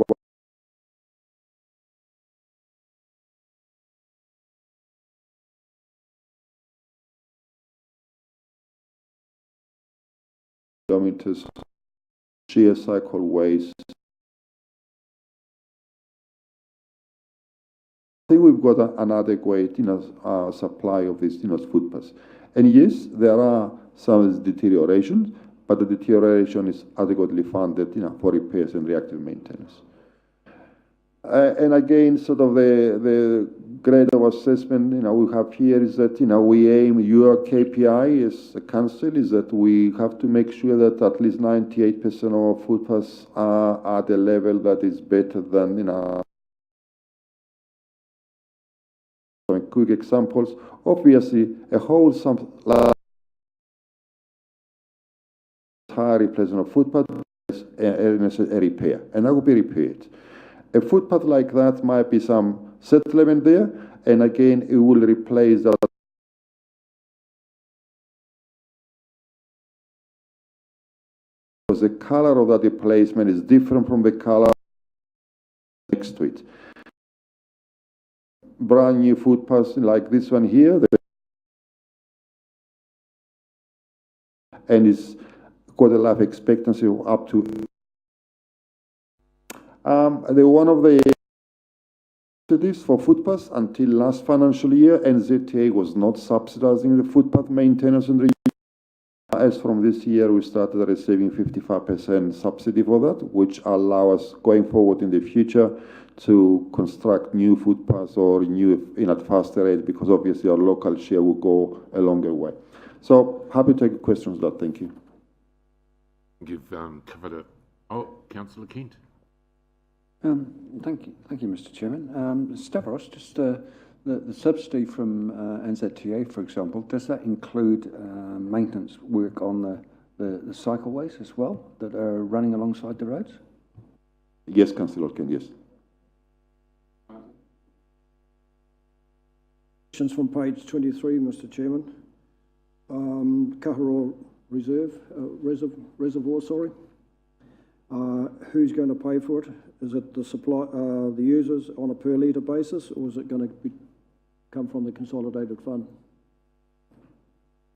kilometers sheer cycleways. I think we've got an adequate, supply of these, footpaths. And yes, there are some deteriorations, but the deterioration is adequately funded, for repairs and reactive maintenance. And again, sort of the grade of assessment, we have here is that, we aim, your KPI as a council is that we have to make sure that at least 98% of our footpaths are at a level that is better than, some quick examples. Obviously, a whole entire replacement of footpath is a repair, and that will be repaired. A footpath like that might be some settlement there, and again, it will replace that. Because the color of that replacement is different from the color next to it. Brand new footpaths like this one here, and it's got a life expectancy of up to. One of the subsidies for footpaths until last financial year, NZTA was not subsidizing the footpath maintenance and reuse. As from this year, we started receiving 55% subsidy for that, which allow us going forward in the future to construct new footpaths or new at faster rate, because obviously our local share will go a longer way. So happy to take questions on that. Thank you. You've covered it. Oh, Councillor Kent. Thank you, Mr. Chairman. Stavros, just the subsidy from NZTA, for example, does that include maintenance work on the cycleways as well that are running alongside the roads? Yes, Councillor Kent, yes. Questions from page 23, Mr. Chairman. Kaharoa Reservoir, sorry. Who's going to pay for it? Is it the users on a per litre basis, or is it going to come from the consolidated fund?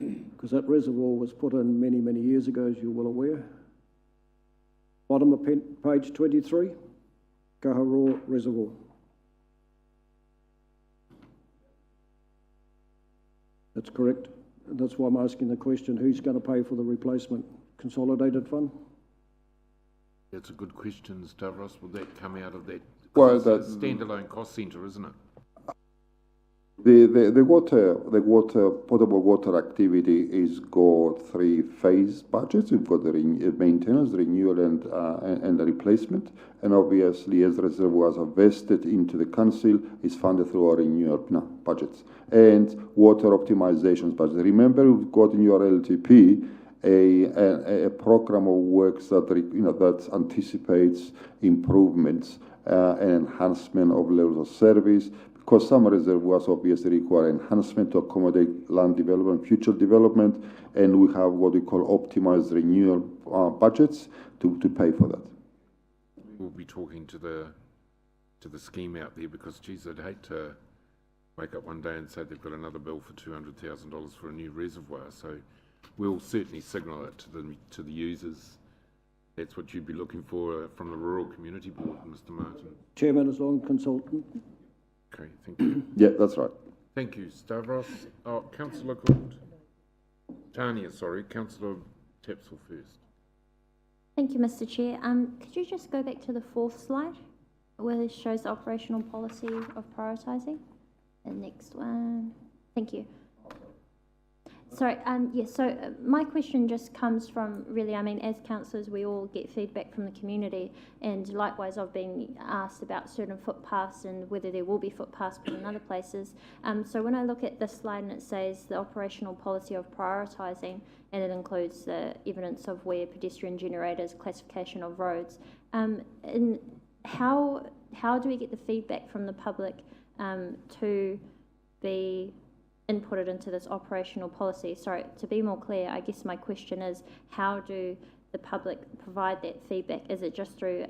Because that reservoir was put in many, many years ago, as you're well aware. Bottom of page 23, Kaharoa Reservoir. That's correct. That's why I'm asking the question, who's going to pay for the replacement? Consolidated fund? That's a good question, Stavros. Will that come out of that? Well, it's a standalone cost centre, isn't it? The potable water activity is got 3 phase budgets. We've got the maintenance, the renewal, and the replacement. And obviously, as reservoirs are vested into the council, is funded through our renewal budgets and water optimizations budget. Remember, we've got in your LTP a program of works that that anticipates improvements and enhancement of levels of service, because some reservoirs obviously require enhancement to accommodate land development, future development, and we have what we call optimized renewal budgets to pay for that. We'll be talking to the scheme out there, because, geez, I'd hate to wake up one day and say they've got another bill for $200,000 for a new reservoir. So we'll certainly signal it to the users. That's what you'd be looking for from the Rural Community Board, Mr. Martin. Chairman, as long consultant. Okay, thank you. Yeah, that's right. Thank you, Stavros. Oh, Councillor Gould. Tanya, sorry. Councillor Tapsell first. Thank you, Mr. Chair. Could you just go back to the 4th slide, where it shows the operational policy of prioritising? The next one. Thank you. Sorry, yes, so my question just comes from, really, I mean, as councillors, we all get feedback from the community, and likewise I've been asked about certain footpaths and whether there will be footpaths put in other places. So when I look at this slide and it says the operational policy of prioritising, and it includes the evidence of where pedestrian generators, classification of roads, and how do we get the feedback from the public to be inputted into this operational policy? Sorry, to be more clear, I guess my question is, how do the public provide that feedback? Is it just through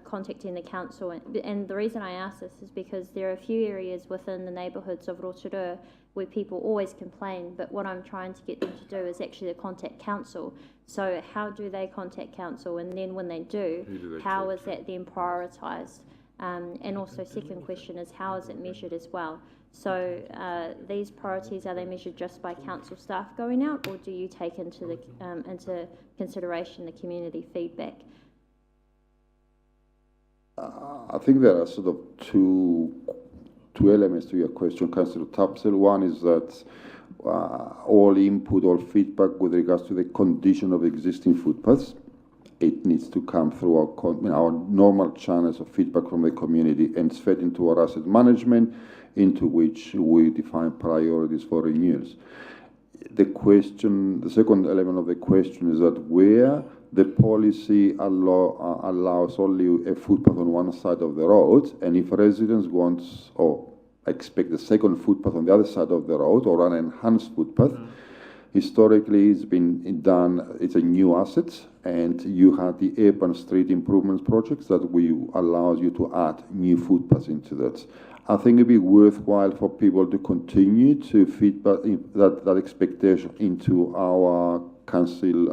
contacting the council? And the reason I ask this is because there are a few areas within the neighbourhoods of Rotorua where people always complain, but what I'm trying to get them to do is actually to contact council. So how do they contact council? And then when they do how is that then prioritised? And also, second question is, how is it measured as well? So these priorities, are they measured just by council staff going out, or do you take into consideration the community feedback? I think there are sort of two elements to your question, Councillor Tapsell. One is that all input, all feedback with regards to the condition of existing footpaths, it needs to come through our normal channels of feedback from the community and it's fed into our asset management, into which we define priorities for renewals. The second element of the question is that where the policy allows only a footpath on one side of the road, and if residents want or expect a second footpath on the other side of the road or an enhanced footpath, historically it's been done, it's a new asset, and you have the urban street improvements projects that will allow you to add new footpaths into that. I think it'd be worthwhile for people to continue to feed that expectation into our council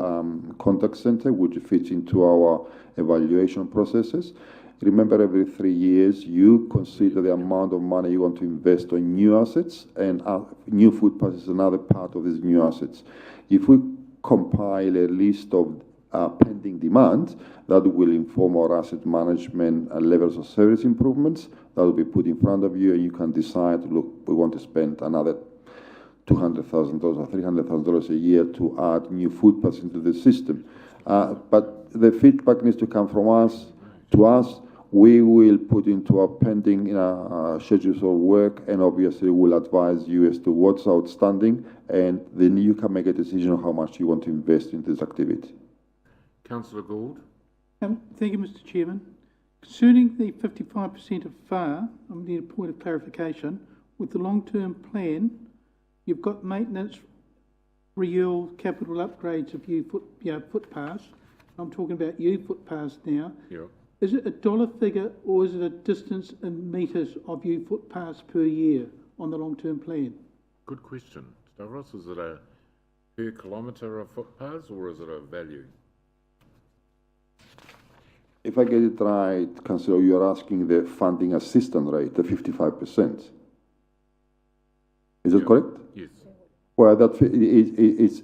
contact centre, which fits into our evaluation processes. Remember, every 3 years, you consider the amount of money you want to invest on new assets, and new footpaths is another part of these new assets. If we compile a list of pending demand, that will inform our asset management and levels of service improvements. That will be put in front of you, and you can decide, look, we want to spend another $200,000 or $300,000 a year to add new footpaths into the system. But the feedback needs to come from us to us. We will put into our pending schedules of work, and obviously we'll advise you as to what's outstanding, and then you can make a decision on how much you want to invest in this activity. Councillor Gould. Thank you, Mr. Chairman. Concerning the 55% of FAR, I need a point of clarification. With the long-term plan, you've got maintenance, renewal, capital upgrades of footpaths. I'm talking about footpaths now. Yeah. Is it a dollar figure, or is it a distance in metres of footpaths per year on the long-term plan? Good question. Stavros, is it a per kilometre of footpaths, or is it a value? If I get it right, Councillor, you're asking the funding assistance rate, the 55%. Is it correct? Yes. Well, that it's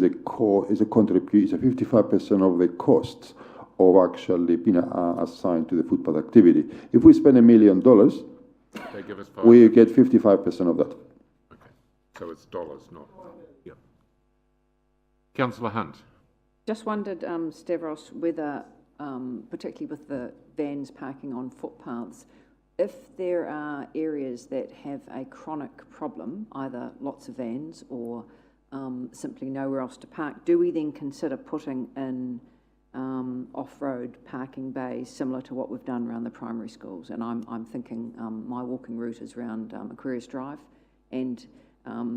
a contribution. It's a 55% of the costs of actually being assigned to the footpath activity. If we spend $1 million, they give us we get 55% of that. Okay, so it's dollars, not. Yep. Councillor Hunt. Just wondered, Stavros, whether, particularly with the vans parking on footpaths, if there are areas that have a chronic problem, either lots of vans or simply nowhere else to park, do we then consider putting in off-road parking bays similar to what we've done around the primary schools? And I'm thinking my walking route is around Aquarius Drive and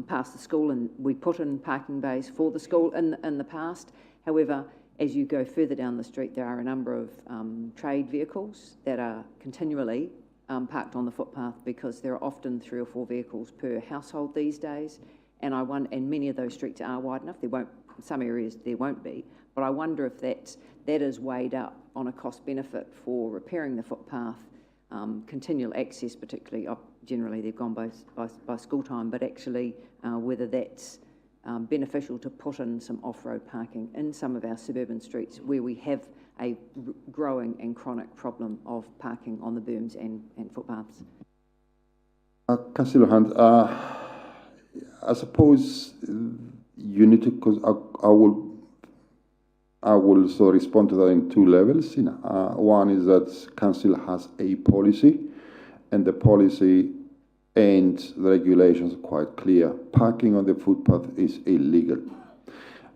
past the school, and we put in parking bays for the school in the past. However, as you go further down the street, there are a number of trade vehicles that are continually parked on the footpath because there are often 3 or 4 vehicles per household these days. And and many of those streets are wide enough. There won't, in some areas there won't be, but I wonder if that is weighed up on a cost benefit for repairing the footpath, continual access, particularly. Generally, they've gone by school time, but actually whether that's beneficial to put in some off-road parking in some of our suburban streets where we have a growing and chronic problem of parking on the berms and footpaths. Councillor Hunt, I suppose you need to, because I will so respond to that in 2 levels. One is that council has a policy, and the policy and the regulations are quite clear. Parking on the footpath is illegal.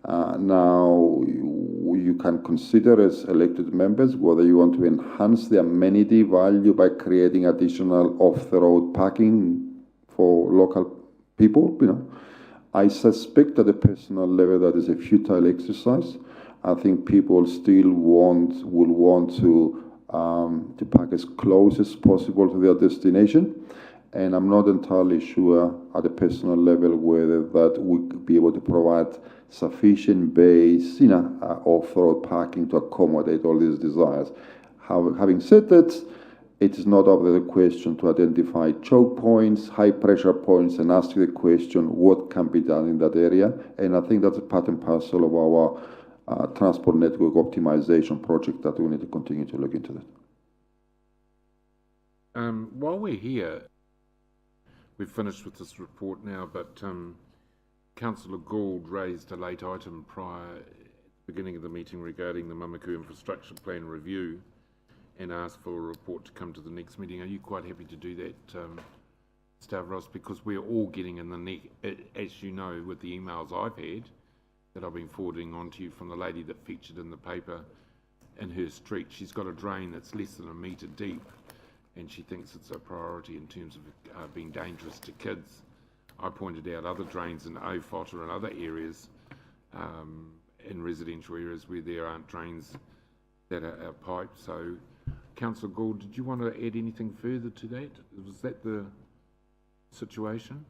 Now, you can consider as elected members whether you want to enhance the amenity value by creating additional off-the-road parking for local people. I suspect at a personal level that is a futile exercise. I think people still will want to park as close as possible to their destination. And I'm not entirely sure at a personal level whether that would be able to provide sufficient base, off-road parking to accommodate all these desires. Having said that, it is not out of the question to identify choke points, high pressure points, and ask the question, what can be done in that area? And I think that's a part and parcel of our transport network optimization project that we need to continue to look into that. While we're here, we've finished with this report now, but Councillor Gould raised a late item prior at the beginning of the meeting regarding the Mamaku Infrastructure Plan review and asked for a report to come to the next meeting. Are you quite happy to do that, Stavros? Because we're all getting in the neck, as you know, with the emails I've had that I've been forwarding on to you from the lady that featured in the paper in her street. She's got a drain that's less than 1 metre deep, and she thinks it's a priority in terms of being dangerous to kids. I pointed out other drains in Ofota and other areas, in residential areas where there aren't drains that are piped. So, Councillor Gould, did you want to add anything further to that? Was that the situation?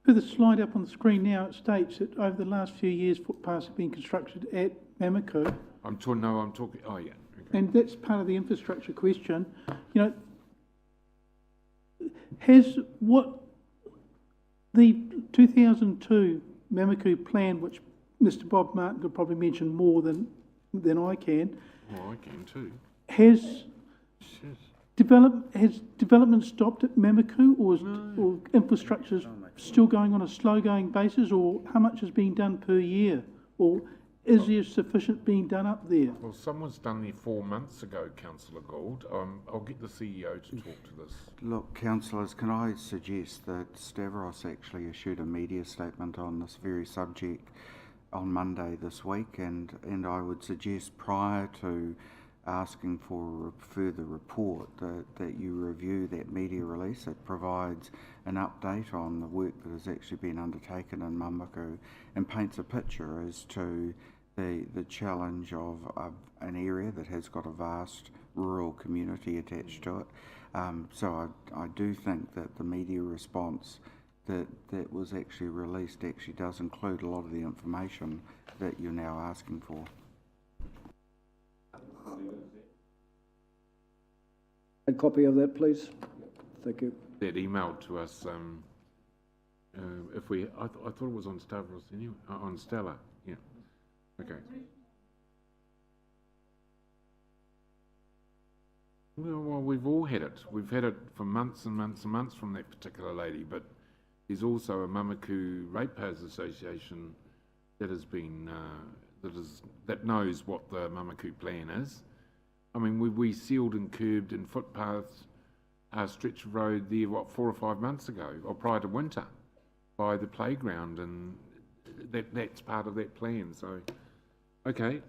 For the slide up on the screen now, it states that over the last few years, footpaths have been constructed at Mamaku. I'm talking, oh yeah. Okay. And that's part of the infrastructure question. Has what the 2002 Mamaku plan, which Mr. Bob Martin could probably mention more than I can. Well, I can too. Has development stopped at Mamaku, or infrastructure still going on a slow-going basis, or how much is being done per year, or is there sufficient being done up there? Well, some was done there 4 months ago, Councillor Gould. I'll get the CEO to talk to this. Look, councillors, can I suggest that Stavros actually issued a media statement on this very subject on Monday this week, and I would suggest prior to asking for a further report that you review that media release. It provides an update on the work that has actually been undertaken in Mamaku and paints a picture as to the challenge of an area that has got a vast rural community attached to it. So I do think that the media response that was actually released actually does include a lot of the information that you're now asking for. A copy of that, please. Thank you. That emailed to us. I thought it was on Stavros anyway. On Stella. Yeah. Okay. Well, we've all had it. We've had it for months and months and months from that particular lady. But there's also a Mamaku Ratepayers Association that has been that knows what the Mamaku plan is. I mean, we sealed and curbed and footpaths stretch of road there, 4 or 5 months ago, or prior to winter, by the playground, and that's part of that plan. So, okay.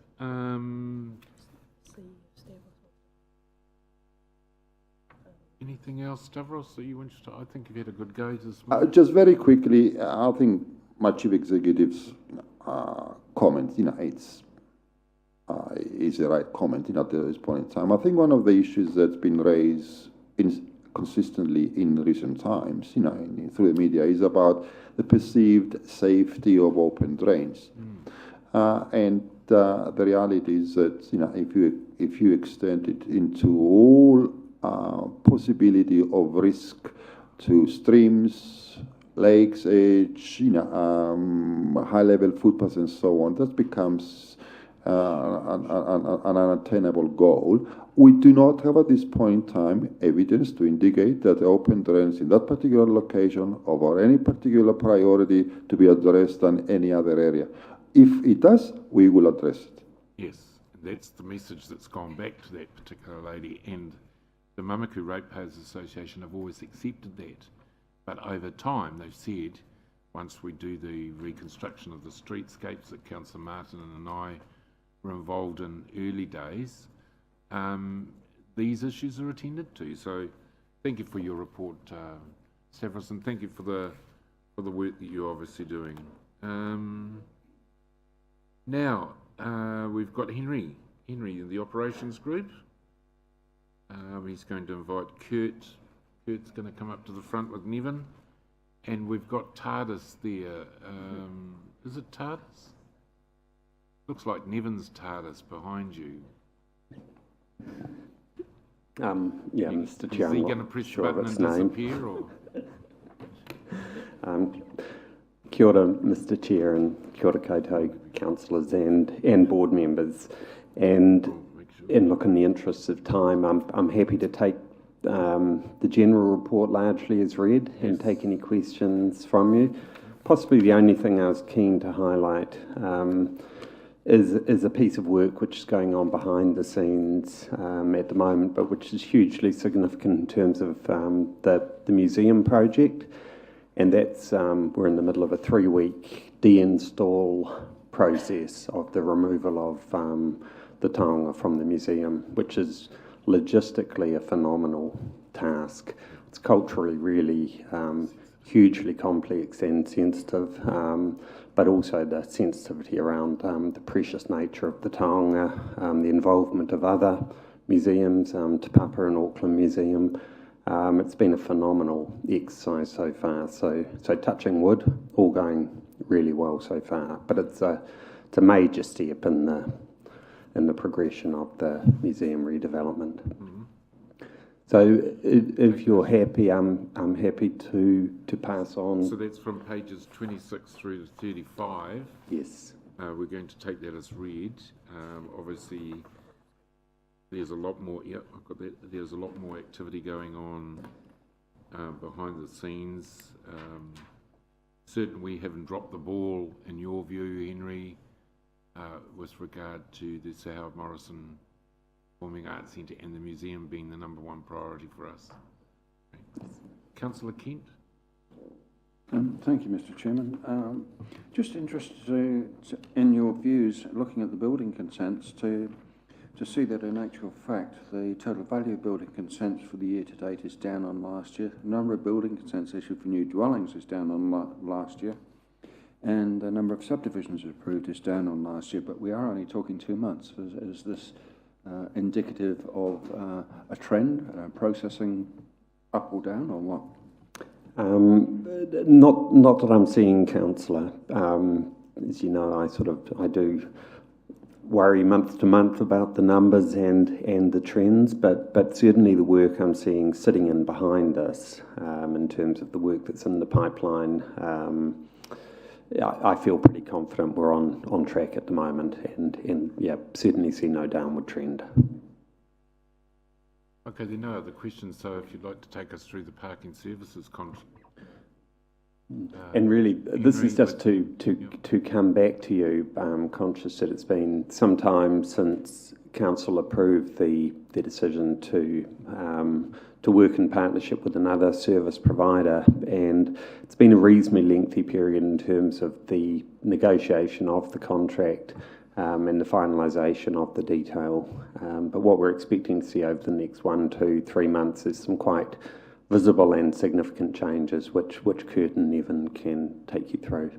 Anything else, Stavros, that you want to? I think you've had a good go this morning. Just very quickly, I think my chief executive's comment, it's is the right comment at this point in time. I think one of the issues that's been raised consistently in recent times, through the media, is about the perceived safety of open drains. And the reality is that, if you extend it into all possibility of risk to streams, lakes, edge, high-level footpaths and so on, that becomes an unattainable goal. We do not have at this point in time evidence to indicate that open drains in that particular location or any particular priority to be addressed than any other area. If it does, we will address it. Yes, that's the message that's gone back to that particular lady, and the Mamaku Ratepayers Association have always accepted that. But over time, they've said, once we do the reconstruction of the streetscapes that Councillor Martin and I were involved in early days, these issues are attended to. So thank you for your report, Stavros, and thank you for the work that you're obviously doing. Now, we've got Henry in the operations group. He's going to invite Kurt. Kurt's going to come up to the front with Nevin. And we've got TARDIS there. Is it TARDIS? Looks like Nevin's TARDIS behind you. Yeah, Mr. Chair. Is he going to press the button and disappear? Or? Kia ora, Mr. Chair, and kia ora koutou, councillors and board members. And look, in the interests of time, I'm happy to take the general report largely as read and take any questions from you. Possibly the only thing I was keen to highlight is a piece of work which is going on behind the scenes at the moment, but which is hugely significant in terms of the museum project. And that's, we're in the middle of a 3-week de-install process of the removal of the taonga from the museum, which is logistically a phenomenal task. It's culturally really hugely complex and sensitive, but also the sensitivity around the precious nature of the taonga, the involvement of other museums, Te Papa and Auckland Museum. It's been a phenomenal exercise so far. So touching wood, all going really well so far. But it's a major step in the progression of the museum redevelopment. Mm-hmm. So if you're happy, I'm happy to pass on. So that's from pages 26 through to 35. Yes. We're going to take that as read. Obviously, there's a lot more. Yeah, I've got that. There's a lot more activity going on behind the scenes. Certainly, we haven't dropped the ball, in your view, Henry, with regard to the Sir Howard Morrison Performing Arts Centre and the museum being the #1 priority for us. Okay. Councillor Kent. Thank you, Mr. Chairman. Just interested in your views, looking at the building consents, to see that in actual fact the total value of building consents for the year to date is down on last year. The number of building consents issued for new dwellings is down on last year, and the number of subdivisions approved is down on last year, but we are only talking 2 months. Is this indicative of a trend, processing up or down, or what? Not that I'm seeing, councillor. As you know, I do worry month to month about the numbers and the trends, but certainly the work I'm seeing sitting in behind us, in terms of the work that's in the pipeline, I feel pretty confident we're on track at the moment, and yeah, certainly see no downward trend. Okay, there are no other questions, so if you'd like to take us through the parking services contract. And really, this is just to come back to you, conscious that it's been some time since Council approved the decision to work in partnership with another service provider, and it's been a reasonably lengthy period in terms of the negotiation of the contract and the finalisation of the detail. But what we're expecting to see over the next 1, 2, 3 months is some quite visible and significant changes, which Kurt and Nevin can take you through.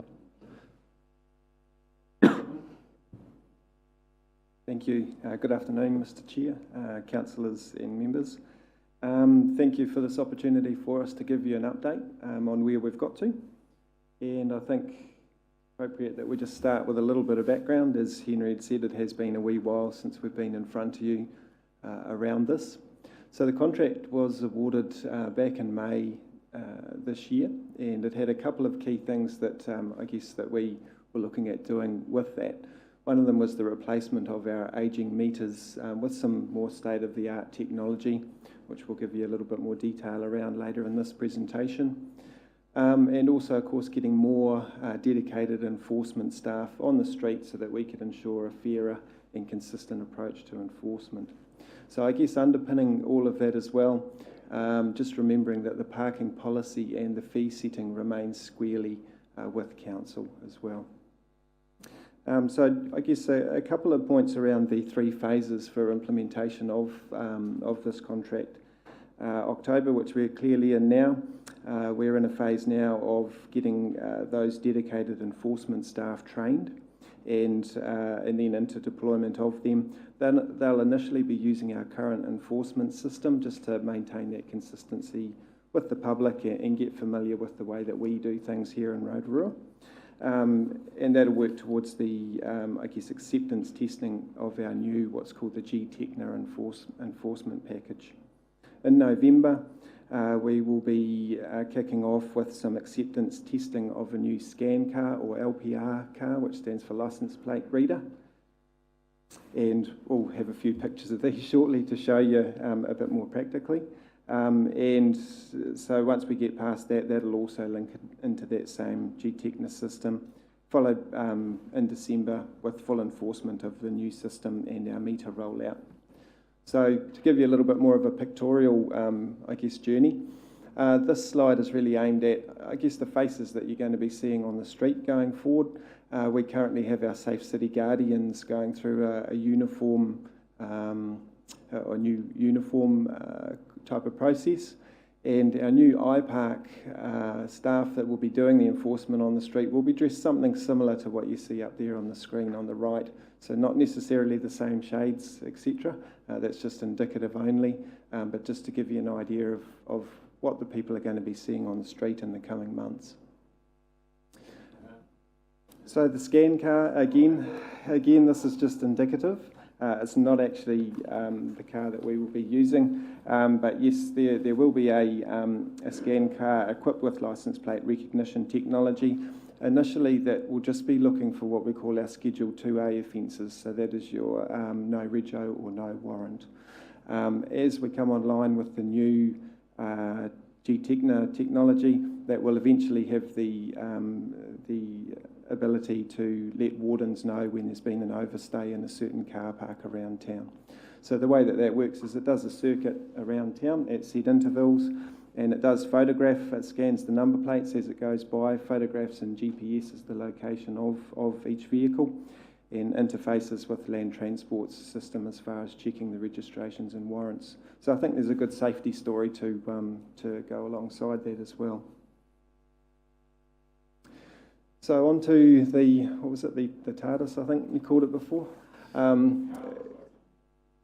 Thank you. Good afternoon, Mr. Chair, councillors and members. Thank you for this opportunity for us to give you an update on where we've got to. And I think appropriate that we just start with a little bit of background. As Henry had said, it has been a wee while since we've been in front of you around this. So the contract was awarded back in May this year, and it had a couple of key things that I guess that we were looking at doing with that. One of them was the replacement of our ageing meters with some more state-of-the-art technology, which we'll give you a little bit more detail around later in this presentation. And also, of course, getting more dedicated enforcement staff on the street so that we could ensure a fairer and consistent approach to enforcement. So I guess underpinning all of that as well, just remembering that the parking policy and the fee setting remains squarely with Council as well. So I guess a couple of points around the 3 phases for implementation of this contract. October, which we're clearly in now, we're in a phase now of getting those dedicated enforcement staff trained and then into deployment of them. They'll initially be using our current enforcement system just to maintain that consistency with the public and get familiar with the way that we do things here in Rotorua. And that'll work towards the, I guess, acceptance testing of our new, what's called the G-Techna enforcement package. In November, we will be kicking off with some acceptance testing of a new scan car, or LPR car, which stands for license plate reader. And we'll have a few pictures of these shortly to show you a bit more practically. And so once we get past that, that'll also link into that same G-Techna system, followed in December with full enforcement of the new system and our meter rollout. So to give you a little bit more of a pictorial, I guess, journey, this slide is really aimed at, I guess, the faces that you're going to be seeing on the street going forward. We currently have our Safe City Guardians going through a uniform, a new uniform type of process. And our new iPark staff that will be doing the enforcement on the street will be dressed something similar to what you see up there on the screen on the right. So not necessarily the same shades, etc. That's just indicative only, but just to give you an idea of what the people are going to be seeing on the street in the coming months. So the scan car, again, this is just indicative. It's not actually the car that we will be using, but yes, there will be a scan car equipped with licence plate recognition technology. Initially, that will just be looking for what we call our Schedule 2A offences, so that is your no rego or no warrant. As we come online with the new G-Techna technology, that will eventually have the ability to let wardens know when there's been an overstay in a certain car park around town. So the way that that works is it does a circuit around town at set intervals, and it does photograph, it scans the number plates as it goes by, photographs and GPS is the location of each vehicle, and interfaces with Land Transport's system as far as checking the registrations and warrants. So I think there's a good safety story to go alongside that as well. So on to the, what was it, the TARDIS, I think you called it before?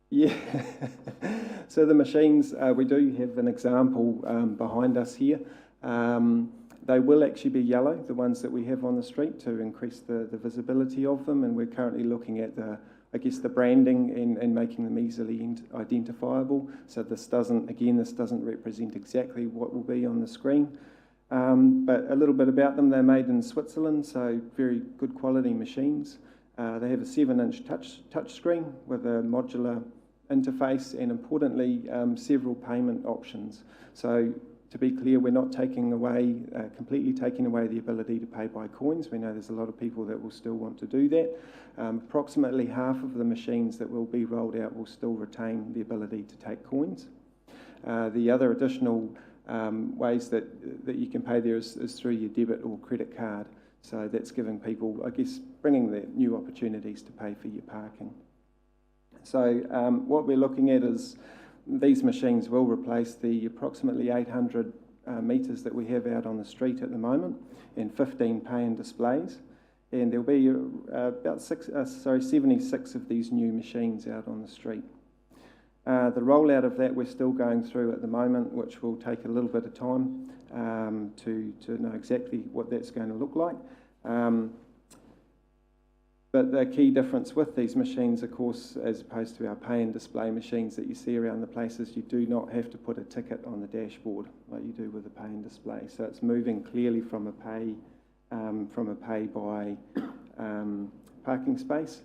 Yeah, so the machines, we do have an example behind us here. They will actually be yellow, the ones that we have on the street, to increase the visibility of them, and we're currently looking at the, I guess, the branding and making them easily identifiable. So this doesn't represent exactly what will be on the screen. But a little bit about them, they're made in Switzerland, so very good quality machines. They have a 7-inch touch screen with a modular interface and, importantly, several payment options. So to be clear, we're not taking away, completely taking away the ability to pay by coins. We know there's a lot of people that will still want to do that. Approximately half of the machines that will be rolled out will still retain the ability to take coins. The other additional ways that you can pay there is through your debit or credit card. So that's giving people, I guess, bringing the new opportunities to pay for your parking. So what we're looking at is these machines will replace the approximately 800 metres that we have out on the street at the moment and 15 pay-and displays. And there'll be about 76 of these new machines out on the street. The rollout of that we're still going through at the moment, which will take a little bit of time to know exactly what that's going to look like. But the key difference with these machines, of course, as opposed to our pay and display machines that you see around the places, you do not have to put a ticket on the dashboard like you do with a pay and display. So it's moving clearly from a pay by parking space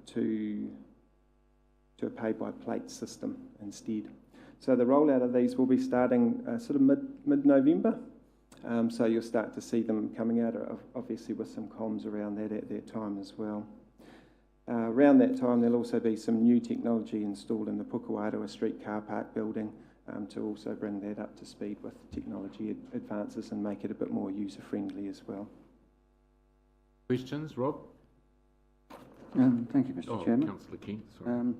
to a pay by plate system instead. So the rollout of these will be starting sort of mid-November. So you'll start to see them coming out, obviously with some comms around that at that time as well. Around that time, there'll also be some new technology installed in the Pukawatua Street car park building to also bring that up to speed with technology advances and make it a bit more user-friendly as well. Questions, Rob? Thank you, Mr. Chairman. Councillor King, sorry.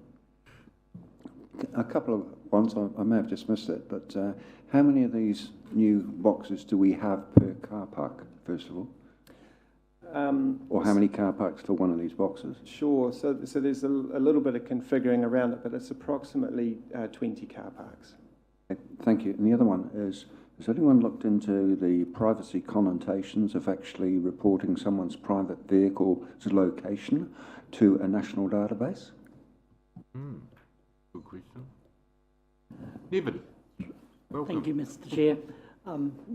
A couple of ones, I may have just missed it, but how many of these new boxes do we have per car park, first of all? Or how many car parks for one of these boxes? Sure, so there's a little bit of configuring around it, but it's approximately 20 car parks. Thank you. And the other one is, has anyone looked into the privacy connotations of actually reporting someone's private vehicle's location to a national database? Good question. David, welcome. Thank you, Mr. Chair.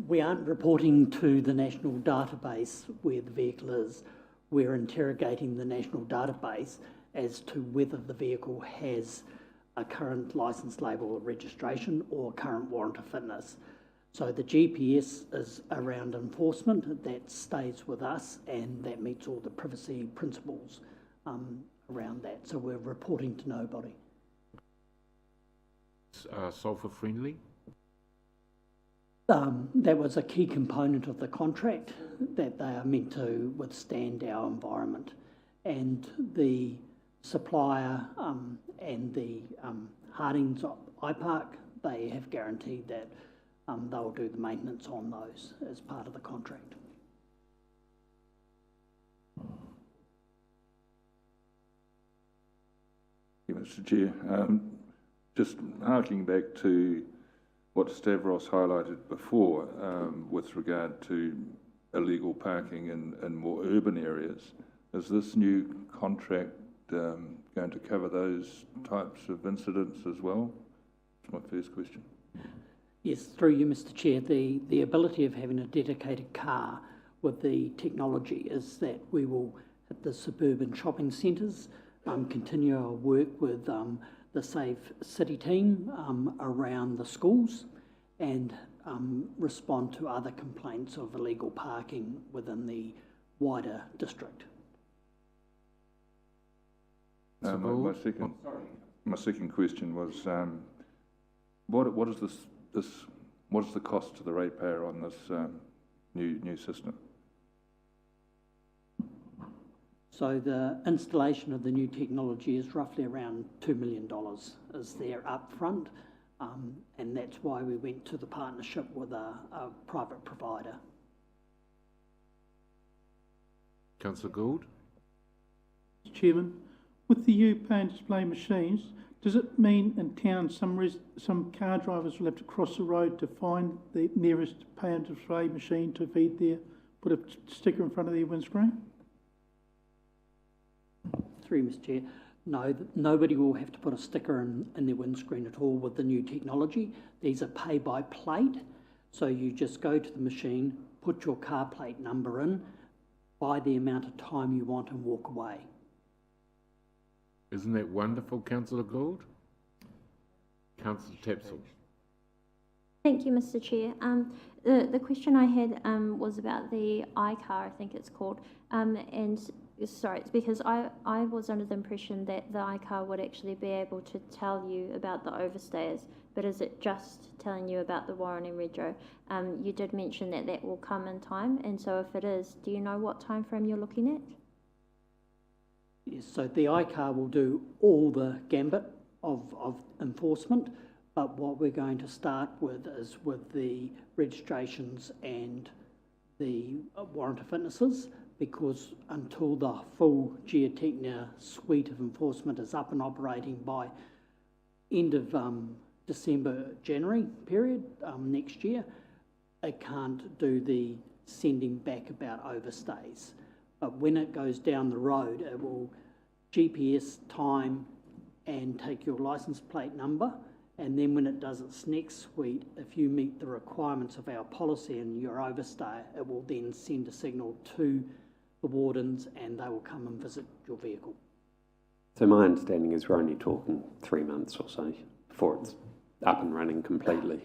We aren't reporting to the national database where the vehicle is. We're interrogating the national database as to whether the vehicle has a current licence label or registration or current warrant of fitness. So the GPS is around enforcement, that stays with us, and that meets all the privacy principles around that. So we're reporting to nobody. Sulphur friendly? That was a key component of the contract, that they are meant to withstand our environment. And the supplier and the Hardings iPark, they have guaranteed that they'll do the maintenance on those as part of the contract. Thank you, Mr. Chair. Just harking back to what Stavros highlighted before with regard to illegal parking in more urban areas, is this new contract going to cover those types of incidents as well? That's my first question. Yes, through you, Mr. Chair, the ability of having a dedicated car with the technology is that we will, at the suburban shopping centres, continue our work with the Safe City team around the schools and respond to other complaints of illegal parking within the wider district. My second question was, what is what is the cost to the ratepayer on this new system? So the installation of the new technology is roughly around $2 million is there up front, and that's why we went to the partnership with a private provider. Councillor Gould? Chairman, with the new pay and display machines, does it mean in town some car drivers will have to cross the road to find the nearest pay and display machine to feed put a sticker in front of their windscreen? Through Mr. Chair, no, nobody will have to put a sticker in their windscreen at all with the new technology. These are pay by plate, so you just go to the machine, put your car plate number in, buy the amount of time you want and walk away. Isn't that wonderful, Councillor Gould? Councillor Tapsell? Thank you, Mr. Chair. The question I had was about the iCar, I think it's called, and sorry, it's because I was under the impression that the iCar would actually be able to tell you about the overstayers, but is it just telling you about the Warren and Redro? You did mention that that will come in time, and so if it is, do you know what time frame you're looking at? Yes, so the iCar will do all the gambit of enforcement, but what we're going to start with is with the registrations and the warrant of fitnesses, because until the full Geotechnia suite of enforcement is up and operating by end of December, January period next year, it can't do the sending back about overstays. But when it goes down the road, it will GPS time and take your license plate number, and then when it does its next suite, if you meet the requirements of our policy and you're overstay, it will then send a signal to the wardens and they will come and visit your vehicle. So my understanding is we're only talking 3 months or so before it's up and running completely.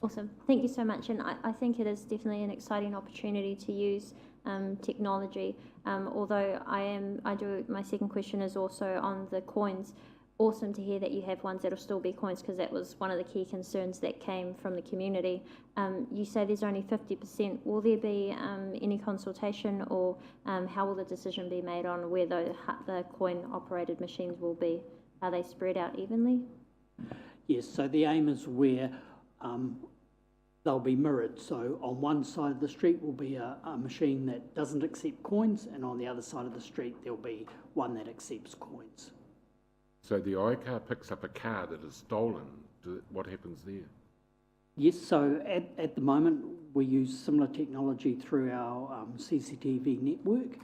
Awesome. Thank you so much. And I think it is definitely an exciting opportunity to use technology. Although my second question is also on the coins. Awesome to hear that you have ones that will still be coins, because that was one of the key concerns that came from the community. You say there's only 50%. Will there be any consultation, or how will the decision be made on where the coin-operated machines will be? Are they spread out evenly? Yes, so the aim is where they'll be mirrored. So on one side of the street will be a machine that doesn't accept coins, and on the other side of the street there'll be one that accepts coins. So the iCar picks up a car that is stolen. What happens there? Yes, so at the moment we use similar technology through our CCTV network,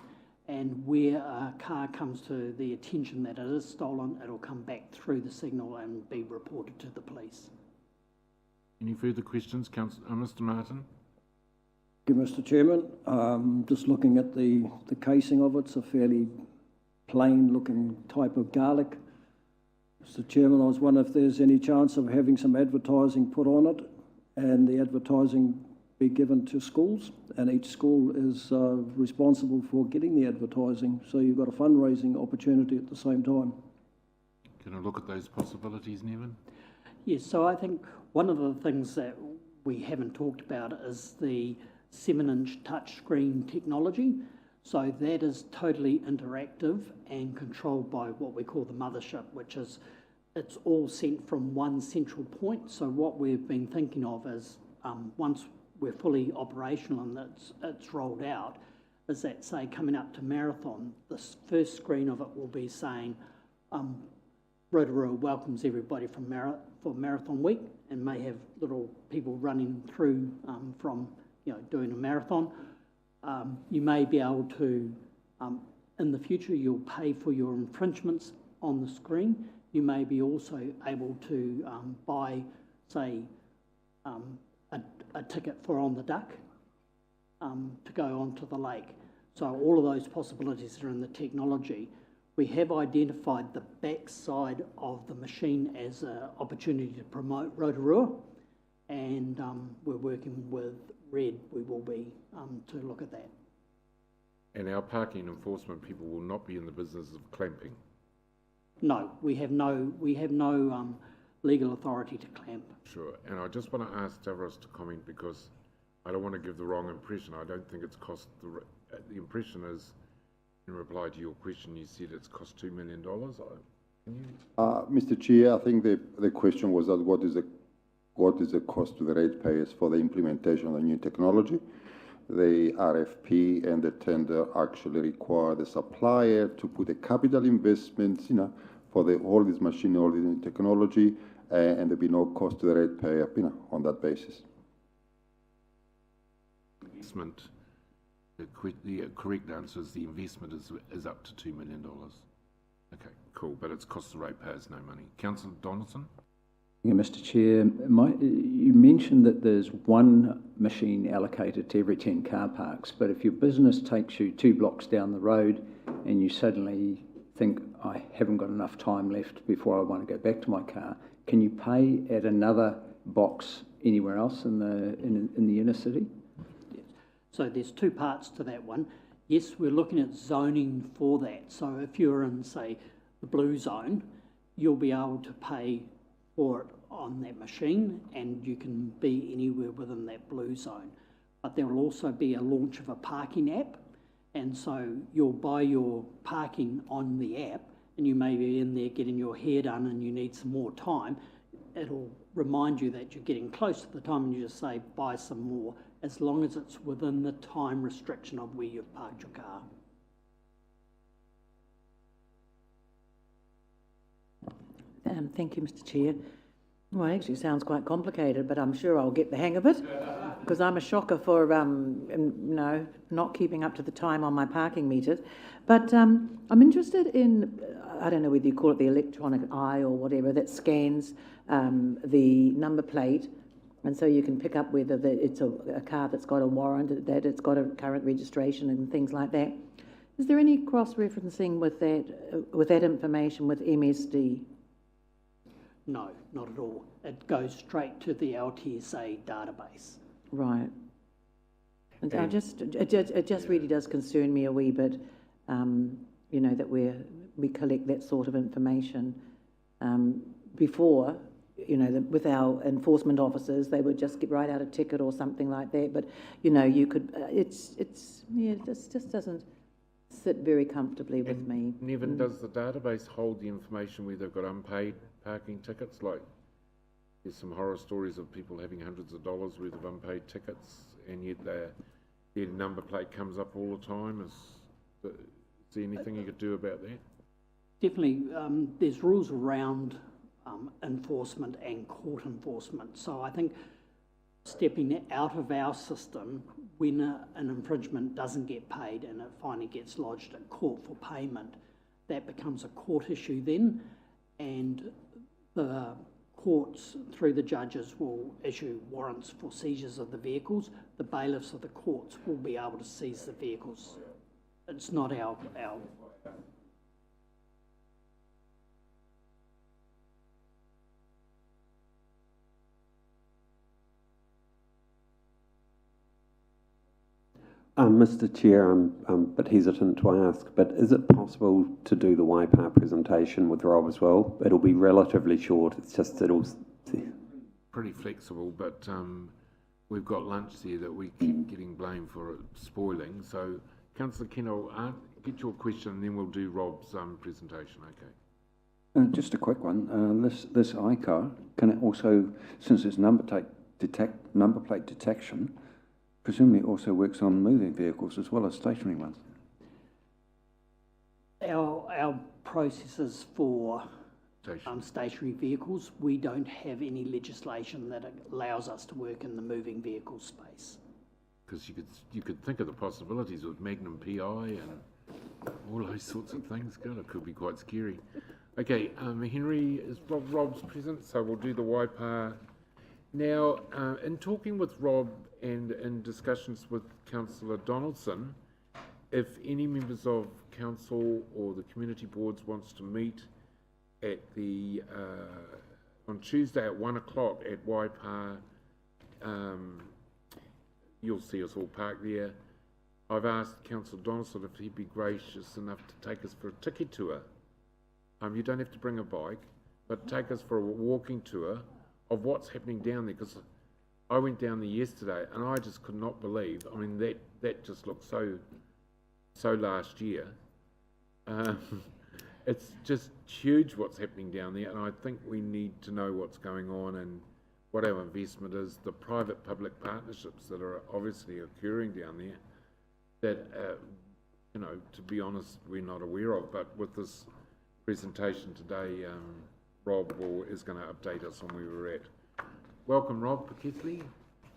and where a car comes to the attention that it is stolen, it'll come back through the signal and be reported to the police. Any further questions, Mr. Martin? Thank you, Mr. Chairman. Just looking at the casing of it, it's a fairly plain-looking type of garlic. Mr. Chairman, I was wondering if there's any chance of having some advertising put on it, and the advertising be given to schools, and each school is responsible for getting the advertising, so you've got a fundraising opportunity at the same time. Can I look at those possibilities, Nevin? Yes, so I think one of the things that we haven't talked about is the 7-inch touchscreen technology. So that is totally interactive and controlled by what we call the mothership, which is, it's all sent from one central point. So what we've been thinking of is once we're fully operational and it's rolled out, is that, say, coming up to Marathon, the first screen of it will be saying, Rotorua welcomes everybody for Marathon Week, and may have little people running through from doing a marathon. You may be able to, in the future, you'll pay for your infringements on the screen. You may be also able to buy, say, a ticket for On the Duck to go onto the lake. So all of those possibilities are in the technology. We have identified the back side of the machine as an opportunity to promote Rotorua, and we're working with Red, we will be to look at that. And our parking enforcement people will not be in the business of clamping? No, we have no legal authority to clamp. Sure, and I just want to ask Stavros to comment, because I don't want to give the wrong impression. I don't think it's cost, the impression is, in reply to your question, you said it's cost $2 million. Can you? Mr. Chair, I think the question was that what is the cost to the ratepayers for the implementation of the new technology? The RFP and the tender actually require the supplier to put a capital investment, for all this machine, all this technology, and there'll be no cost to the ratepayer, on that basis. Investment. The correct answer is the investment is up to $2 million. Okay, cool, but it's cost the ratepayers no money. Councillor Donaldson? Yeah, Mr. Chair, you mentioned that there's one machine allocated to every 10 car parks, but if your business takes you 2 blocks down the road and you suddenly think, I haven't got enough time left before I want to go back to my car, can you pay at another box anywhere else in the inner city? So there's two parts to that one. Yes, we're looking at zoning for that. So if you're in, say, the blue zone, you'll be able to pay for it on that machine, and you can be anywhere within that blue zone. But there will also be a launch of a parking app, and so you'll buy your parking on the app, and you may be in there getting your hair done and you need some more time. It'll remind you that you're getting close to the time, and you just say, buy some more, as long as it's within the time restriction of where you've parked your car. Thank you, Mr. Chair. Well, it actually sounds quite complicated, but I'm sure I'll get the hang of it, because I'm a shocker for, not keeping up to the time on my parking meters. But I'm interested in, I don't know whether you call it the electronic eye or whatever, that scans the number plate, and so you can pick up whether it's a car that's got a warrant, that it's got a current registration and things like that. Is there any cross-referencing with that information with MSD? No, not at all. It goes straight to the LTSA database. Right. And it just really does concern me a wee bit, that we collect that sort of information. Before, with our enforcement officers, they would just write out a ticket or something like that. But you could. It just doesn't sit very comfortably with me. Nevin, does the database hold the information where they've got unpaid parking tickets? Like, there's some horror stories of people having hundreds of dollars worth of unpaid tickets, and yet their number plate comes up all the time. Is there anything you could do about that? Definitely, there's rules around enforcement and court enforcement. So I think stepping out of our system, when an infringement doesn't get paid and it finally gets lodged at court for payment, that becomes a court issue then, and the courts, through the judges, will issue warrants for seizures of the vehicles. The bailiffs of the courts will be able to seize the vehicles. It's not our Mr. Chair, I'm a bit hesitant to ask, but is it possible to do the Waipa presentation with Rob as well? It'll be relatively short. It's just pretty flexible, but we've got lunch there that we keep getting blamed for it spoiling. So, Councillor Kennell, get your question, and then we'll do Rob's presentation. Okay. Just a quick one. This iCar, can it also, since it's number plate detection, presumably it also works on moving vehicles as well as stationary ones? Our processes for stationary vehicles, we don't have any legislation that allows us to work in the moving vehicle space. Because you could think of the possibilities with Magnum PI and all those sorts of things. God, it could be quite scary. Okay, Henry, is Rob's present, so we'll do the Waipa. Now, in talking with Rob and in discussions with Councillor Donaldson, if any members of council or the community boards wants to meet at the on Tuesday at 1 o'clock at Waipa, you'll see us all parked there. I've asked Councillor Donaldson if he'd be gracious enough to take us for a tiki tour. You don't have to bring a bike, but take us for a walking tour of what's happening down there, because I went down there yesterday and I just could not believe, I mean, that just looked so last year. It's just huge what's happening down there, and I think we need to know what's going on and what our investment is, the private-public partnerships that are obviously occurring down there that, to be honest, we're not aware of. But with this presentation today, Rob is going to update us on where we're at. Welcome, Rob Keithley.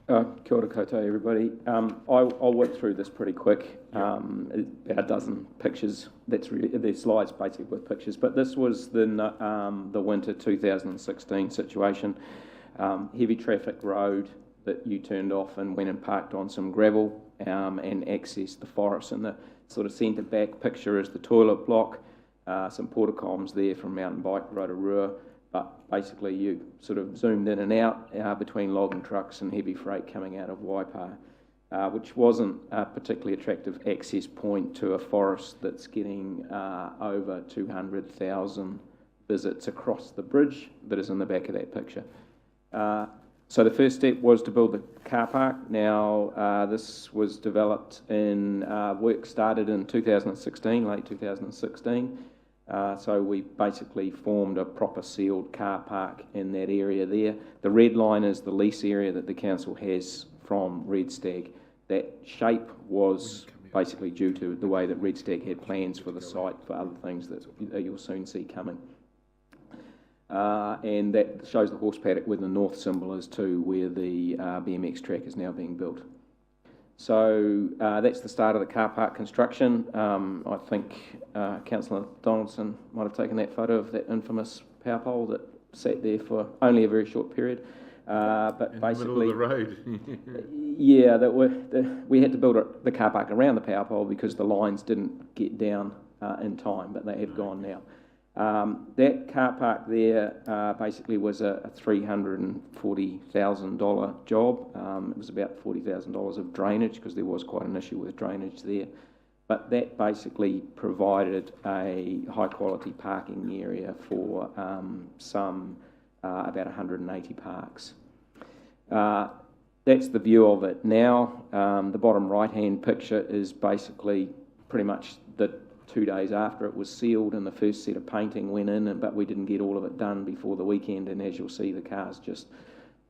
Kia ora koutou, everybody. I'll work through this pretty quick. About a dozen pictures. They're slides basically with pictures. But this was the winter 2016 situation. Heavy traffic road that you turned off and went and parked on some gravel and accessed the forest. And the sort of centre back picture is the toilet block. Some portacoms there from mountain bike Rotorua, but basically you sort of zoomed in and out between logging trucks and heavy freight coming out of Waipa, which wasn't a particularly attractive access point to a forest that's getting over 200,000 visits across the bridge that is in the back of that picture. So the first step was to build the car park. Now, this was developed work started in 2016, late 2016. So we basically formed a proper sealed car park in that area there. The red line is the lease area that the council has from Red Stag. That shape was basically due to the way that Red Stag had plans for the site for other things that you'll soon see coming. And that shows the horse paddock where the north symbol is too, where the BMX track is now being built. So that's the start of the car park construction. I think Councillor Donaldson might have taken that photo of that infamous power pole that sat there for only a very short period. But in basically, the middle of the road. yeah, we had to build the car park around the power pole because the lines didn't get down in time, but they have gone now. That car park there basically was a $340,000 job. It was about $40,000 of drainage because there was quite an issue with drainage there. But that basically provided a high quality parking area for about 180 parks. That's the view of it now. The bottom right hand picture is basically pretty much the 2 days after it was sealed and the first set of painting went in, but we didn't get all of it done before the weekend, and as you'll see, the cars just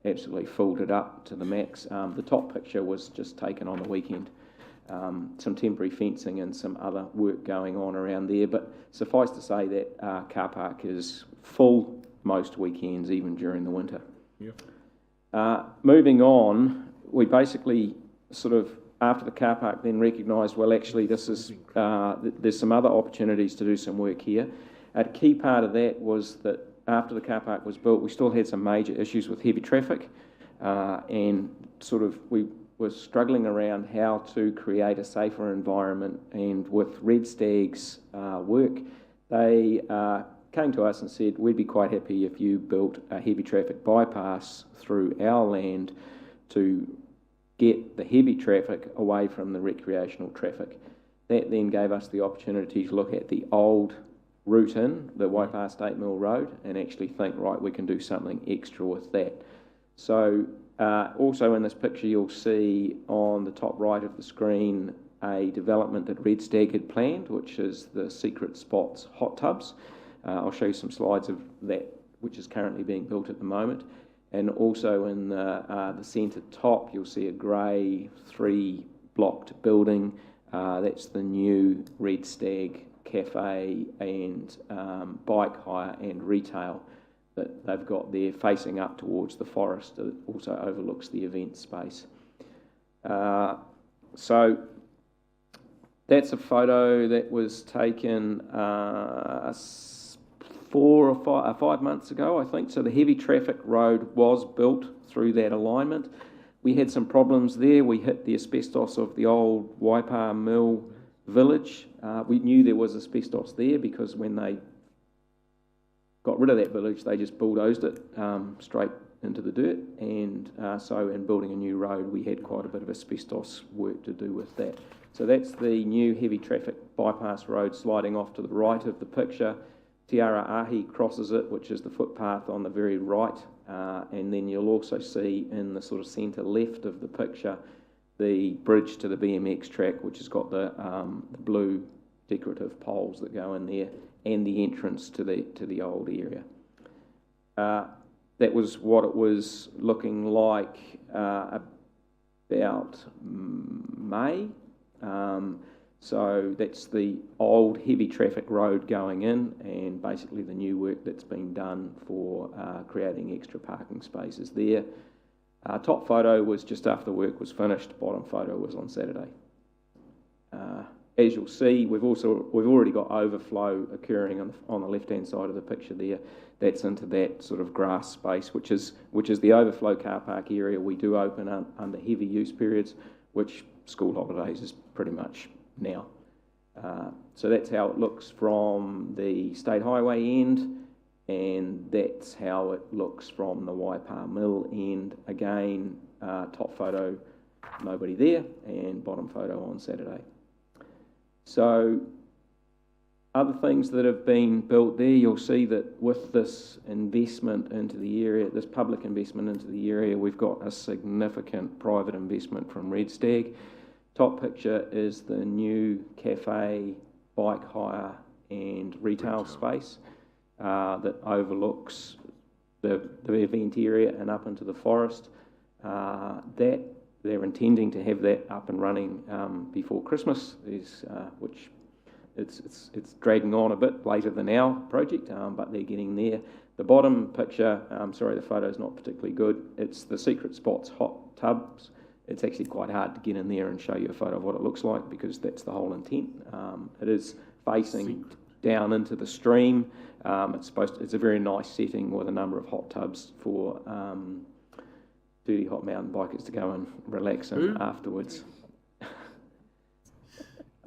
absolutely filled it up to the max. The top picture was just taken on the weekend. Some temporary fencing and some other work going on around there, but suffice to say that car park is full most weekends, even during the winter. Yep. Moving on, we basically sort of, after the car park, then recognised, well, actually, this is there's some other opportunities to do some work here. A key part of that was that after the car park was built, we still had some major issues with heavy traffic, and sort of we were struggling around how to create a safer environment. And with Red Stag's work, they came to us and said, we'd be quite happy if you built a heavy traffic bypass through our land to get the heavy traffic away from the recreational traffic. That then gave us the opportunity to look at the old route in, the Waipa State Mill Road, and actually think, right, we can do something extra with that. So also in this picture you'll see on the top right of the screen a development that Red Stag had planned, which is the Secret Spots hot tubs. I'll show you some slides of that, which is currently being built at the moment. And also in the centre top, you'll see a grey 3-blocked building. That's the new Red Stag cafe and bike hire and retail that they've got there, facing up towards the forest. It also overlooks the event space. So that's a photo that was taken 4 or 5 months ago, I think. So the heavy traffic road was built through that alignment. We had some problems there. We hit the asbestos of the old Waipa Mill village. We knew there was asbestos there because when they got rid of that village, they just bulldozed it straight into the dirt. And so in building a new road, we had quite a bit of asbestos work to do with that. So that's the new heavy traffic bypass road sliding off to the right of the picture. Tiara Ahi crosses it, which is the footpath on the very right, and then you'll also see in the sort of centre left of the picture the bridge to the BMX track, which has got the blue decorative poles that go in there, and the entrance to the old area. That was what it was looking like about May. So that's the old heavy traffic road going in, and basically the new work that's been done for creating extra parking spaces there. Top photo was just after the work was finished. Bottom photo was on Saturday. As you'll see, we've already got overflow occurring on the left-hand side of the picture there. That's into that sort of grass space, which is the overflow car park area. We do open under heavy use periods, which school holidays is pretty much now. So that's how it looks from the state highway end, and that's how it looks from the Waipa Mill end. Again, top photo, nobody there, and bottom photo on Saturday. So other things that have been built there, you'll see that with this investment into the area, this public investment into the area, we've got a significant private investment from Red Stag. Top picture is the new cafe, bike hire and retail space that overlooks the event area and up into the forest. That they're intending to have that up and running before Christmas, which it's dragging on a bit later than our project, but they're getting there. The bottom picture, sorry, the photo's not particularly good. It's the Secret Spots hot tubs. It's actually quite hard to get in there and show you a photo of what it looks like because that's the whole intent. It is facing down into the stream. It's a very nice setting with a number of hot tubs for dirty hot mountain bikers to go and relax in afterwards.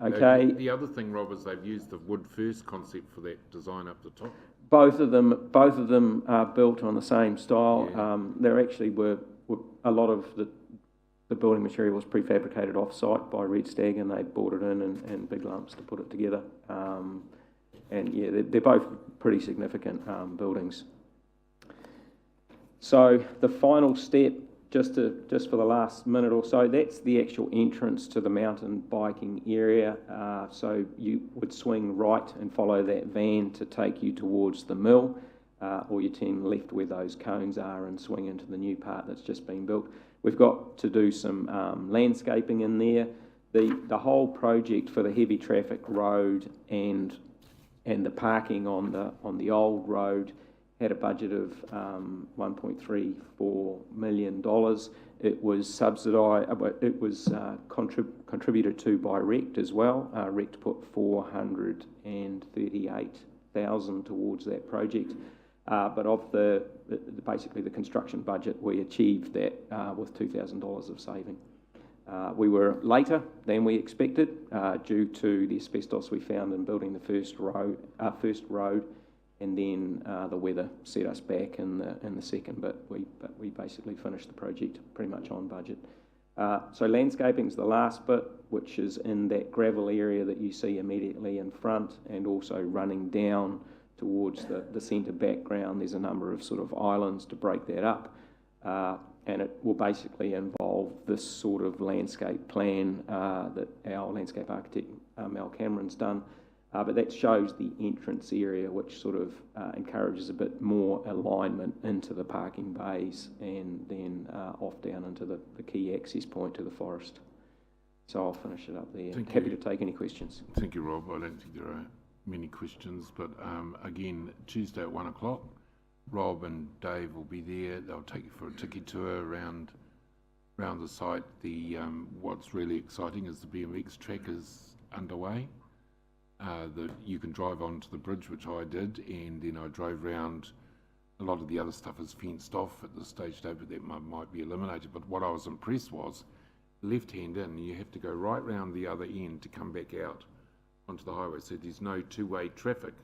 Okay. The other thing, Rob, is they've used the wood first concept for that design up the top. Both of them are built on the same style. Yeah. There actually were a lot of the building material was prefabricated off-site by Red Stag, and they brought it in big lumps to put it together. And yeah, they're both pretty significant buildings. So the final step, just for the last minute or so, that's the actual entrance to the mountain biking area. So you would swing right and follow that van to take you towards the mill, or you turn left where those cones are and swing into the new part that's just been built. We've got to do some landscaping in there. The whole project for the heavy traffic road and the parking on the old road had a budget of $1.34 million. It was subsidised, it was contributed to by RECT as well. RECT put $438,000 towards that project. But of basically the construction budget, we achieved that with $2,000 of saving. We were later than we expected due to the asbestos we found in building the first road, and then the weather set us back in the second bit. But we basically finished the project pretty much on budget. So landscaping's the last bit, which is in that gravel area that you see immediately in front, and also running down towards the centre background. There's a number of sort of islands to break that up, and it will basically involve this sort of landscape plan that our landscape architect Mel Cameron's done. But that shows the entrance area, which sort of encourages a bit more alignment into the parking bays and then off down into the key access point to the forest. So I'll finish it up there. Happy to take any questions. Thank you, Rob. I don't think there are many questions, but again, Tuesday at 1 o'clock, Rob and Dave will be there. They'll take you for a tiki tour around the site. What's really exciting is the BMX track is underway. That you can drive onto the bridge, which I did, and then I drove round. A lot of the other stuff is fenced off at this stage, Dave, but that might be eliminated. But what I was impressed was left-hand in, you have to go right round the other end to come back out onto the highway. So there's no two-way traffic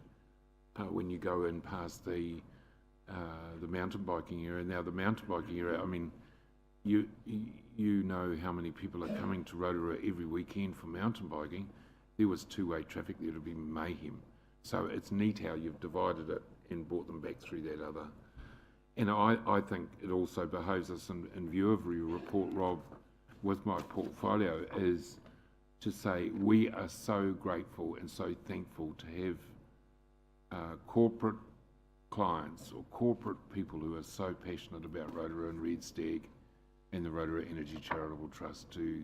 when you go in past the mountain biking area. Now the mountain biking area, I mean, you know how many people are coming to Rotorua every weekend for mountain biking. There was two-way traffic there, it would be mayhem. So it's neat how you've divided it and brought them back through that other. And I think it also behoves us in view of your report, Rob, with my portfolio, is to say we are so grateful and so thankful to have corporate clients or corporate people who are so passionate about Rotorua and Red Stag and the Rotorua Energy Charitable Trust to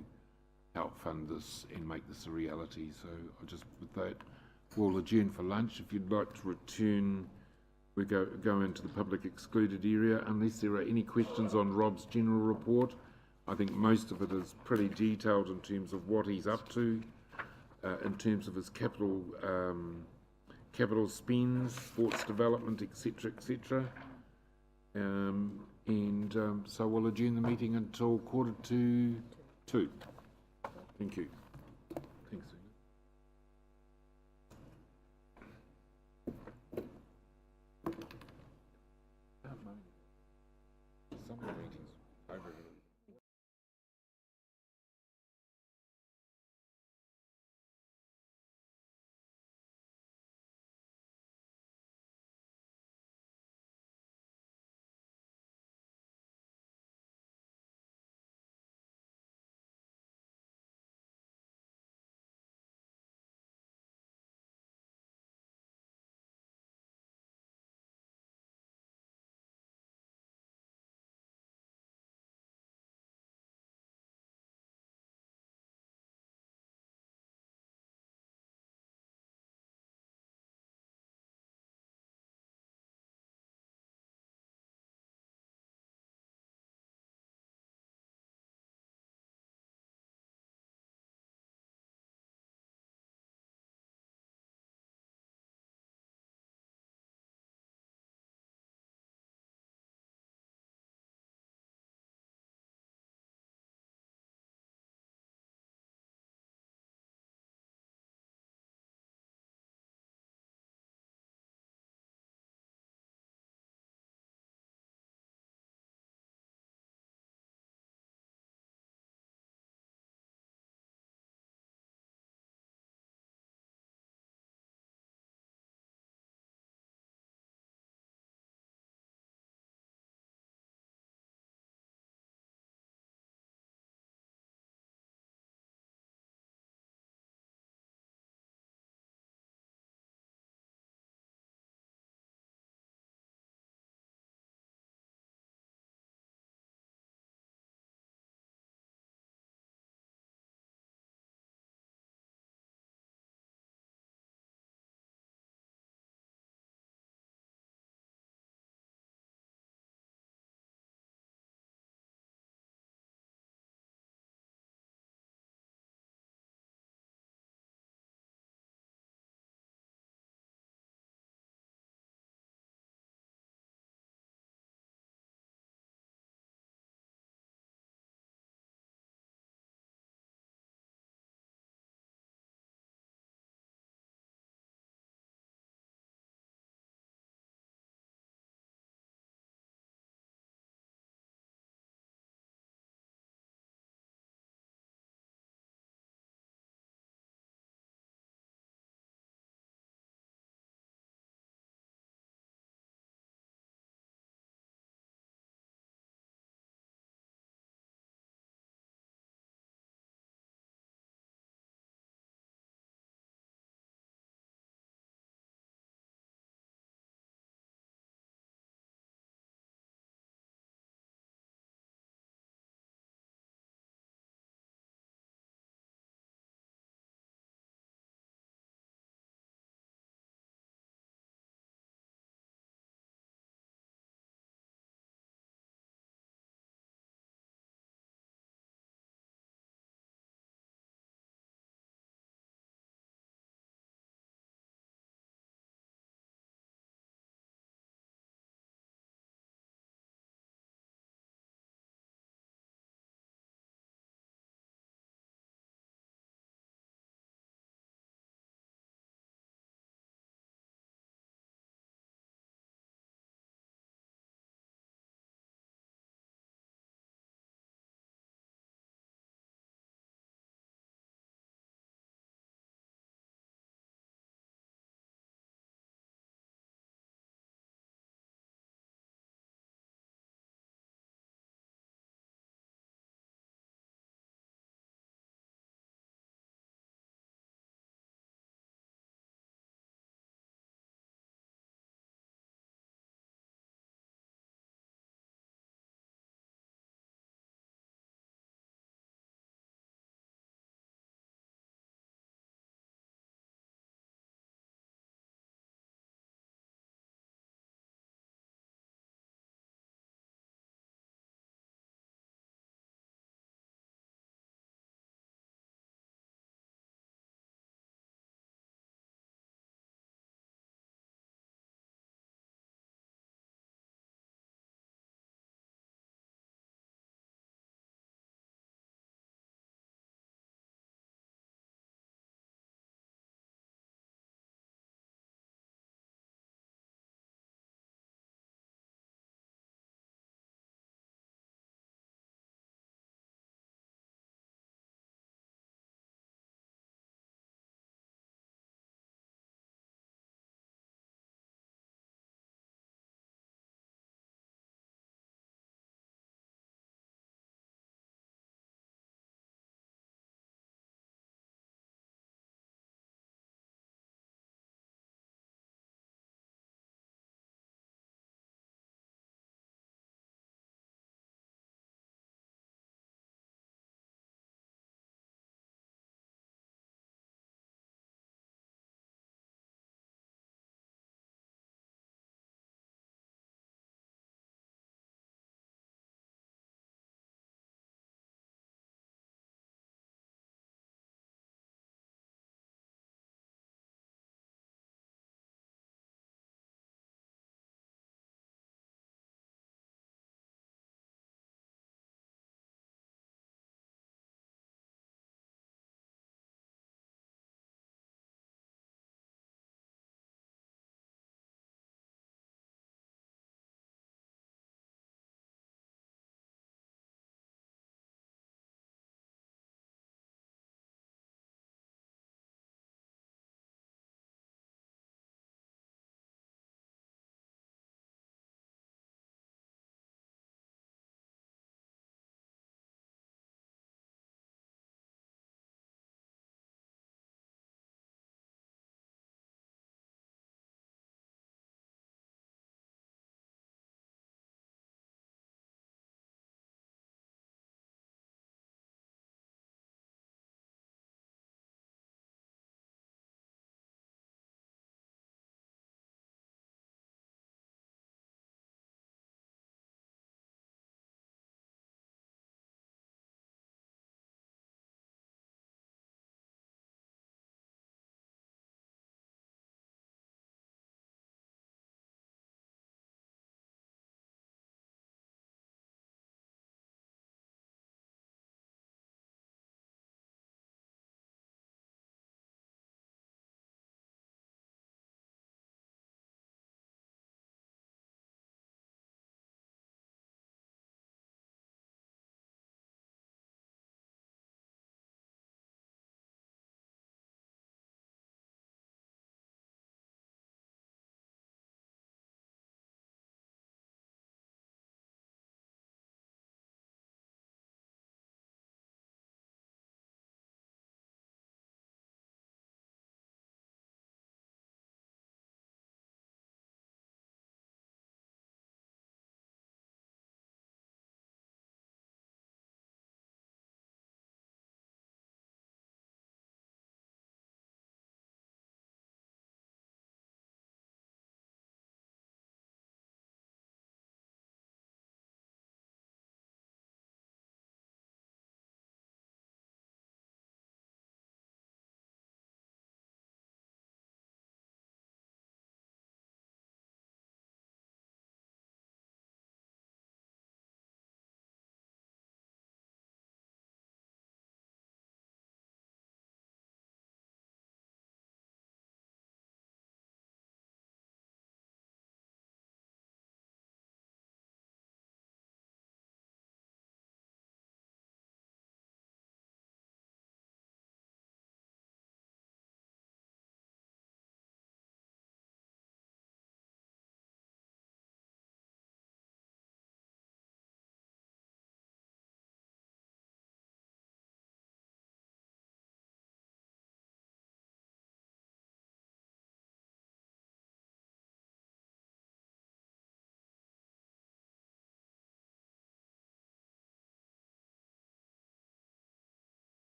help fund this and make this a reality. So I just, with that, we'll adjourn for lunch. If you'd like to return, we go into the public excluded area, unless there are any questions on Rob's general report. I think most of it is pretty detailed in terms of what he's up to, in terms of his capital spends, sports development, etc., etc. So we'll adjourn the meeting until 1:45. Thank you.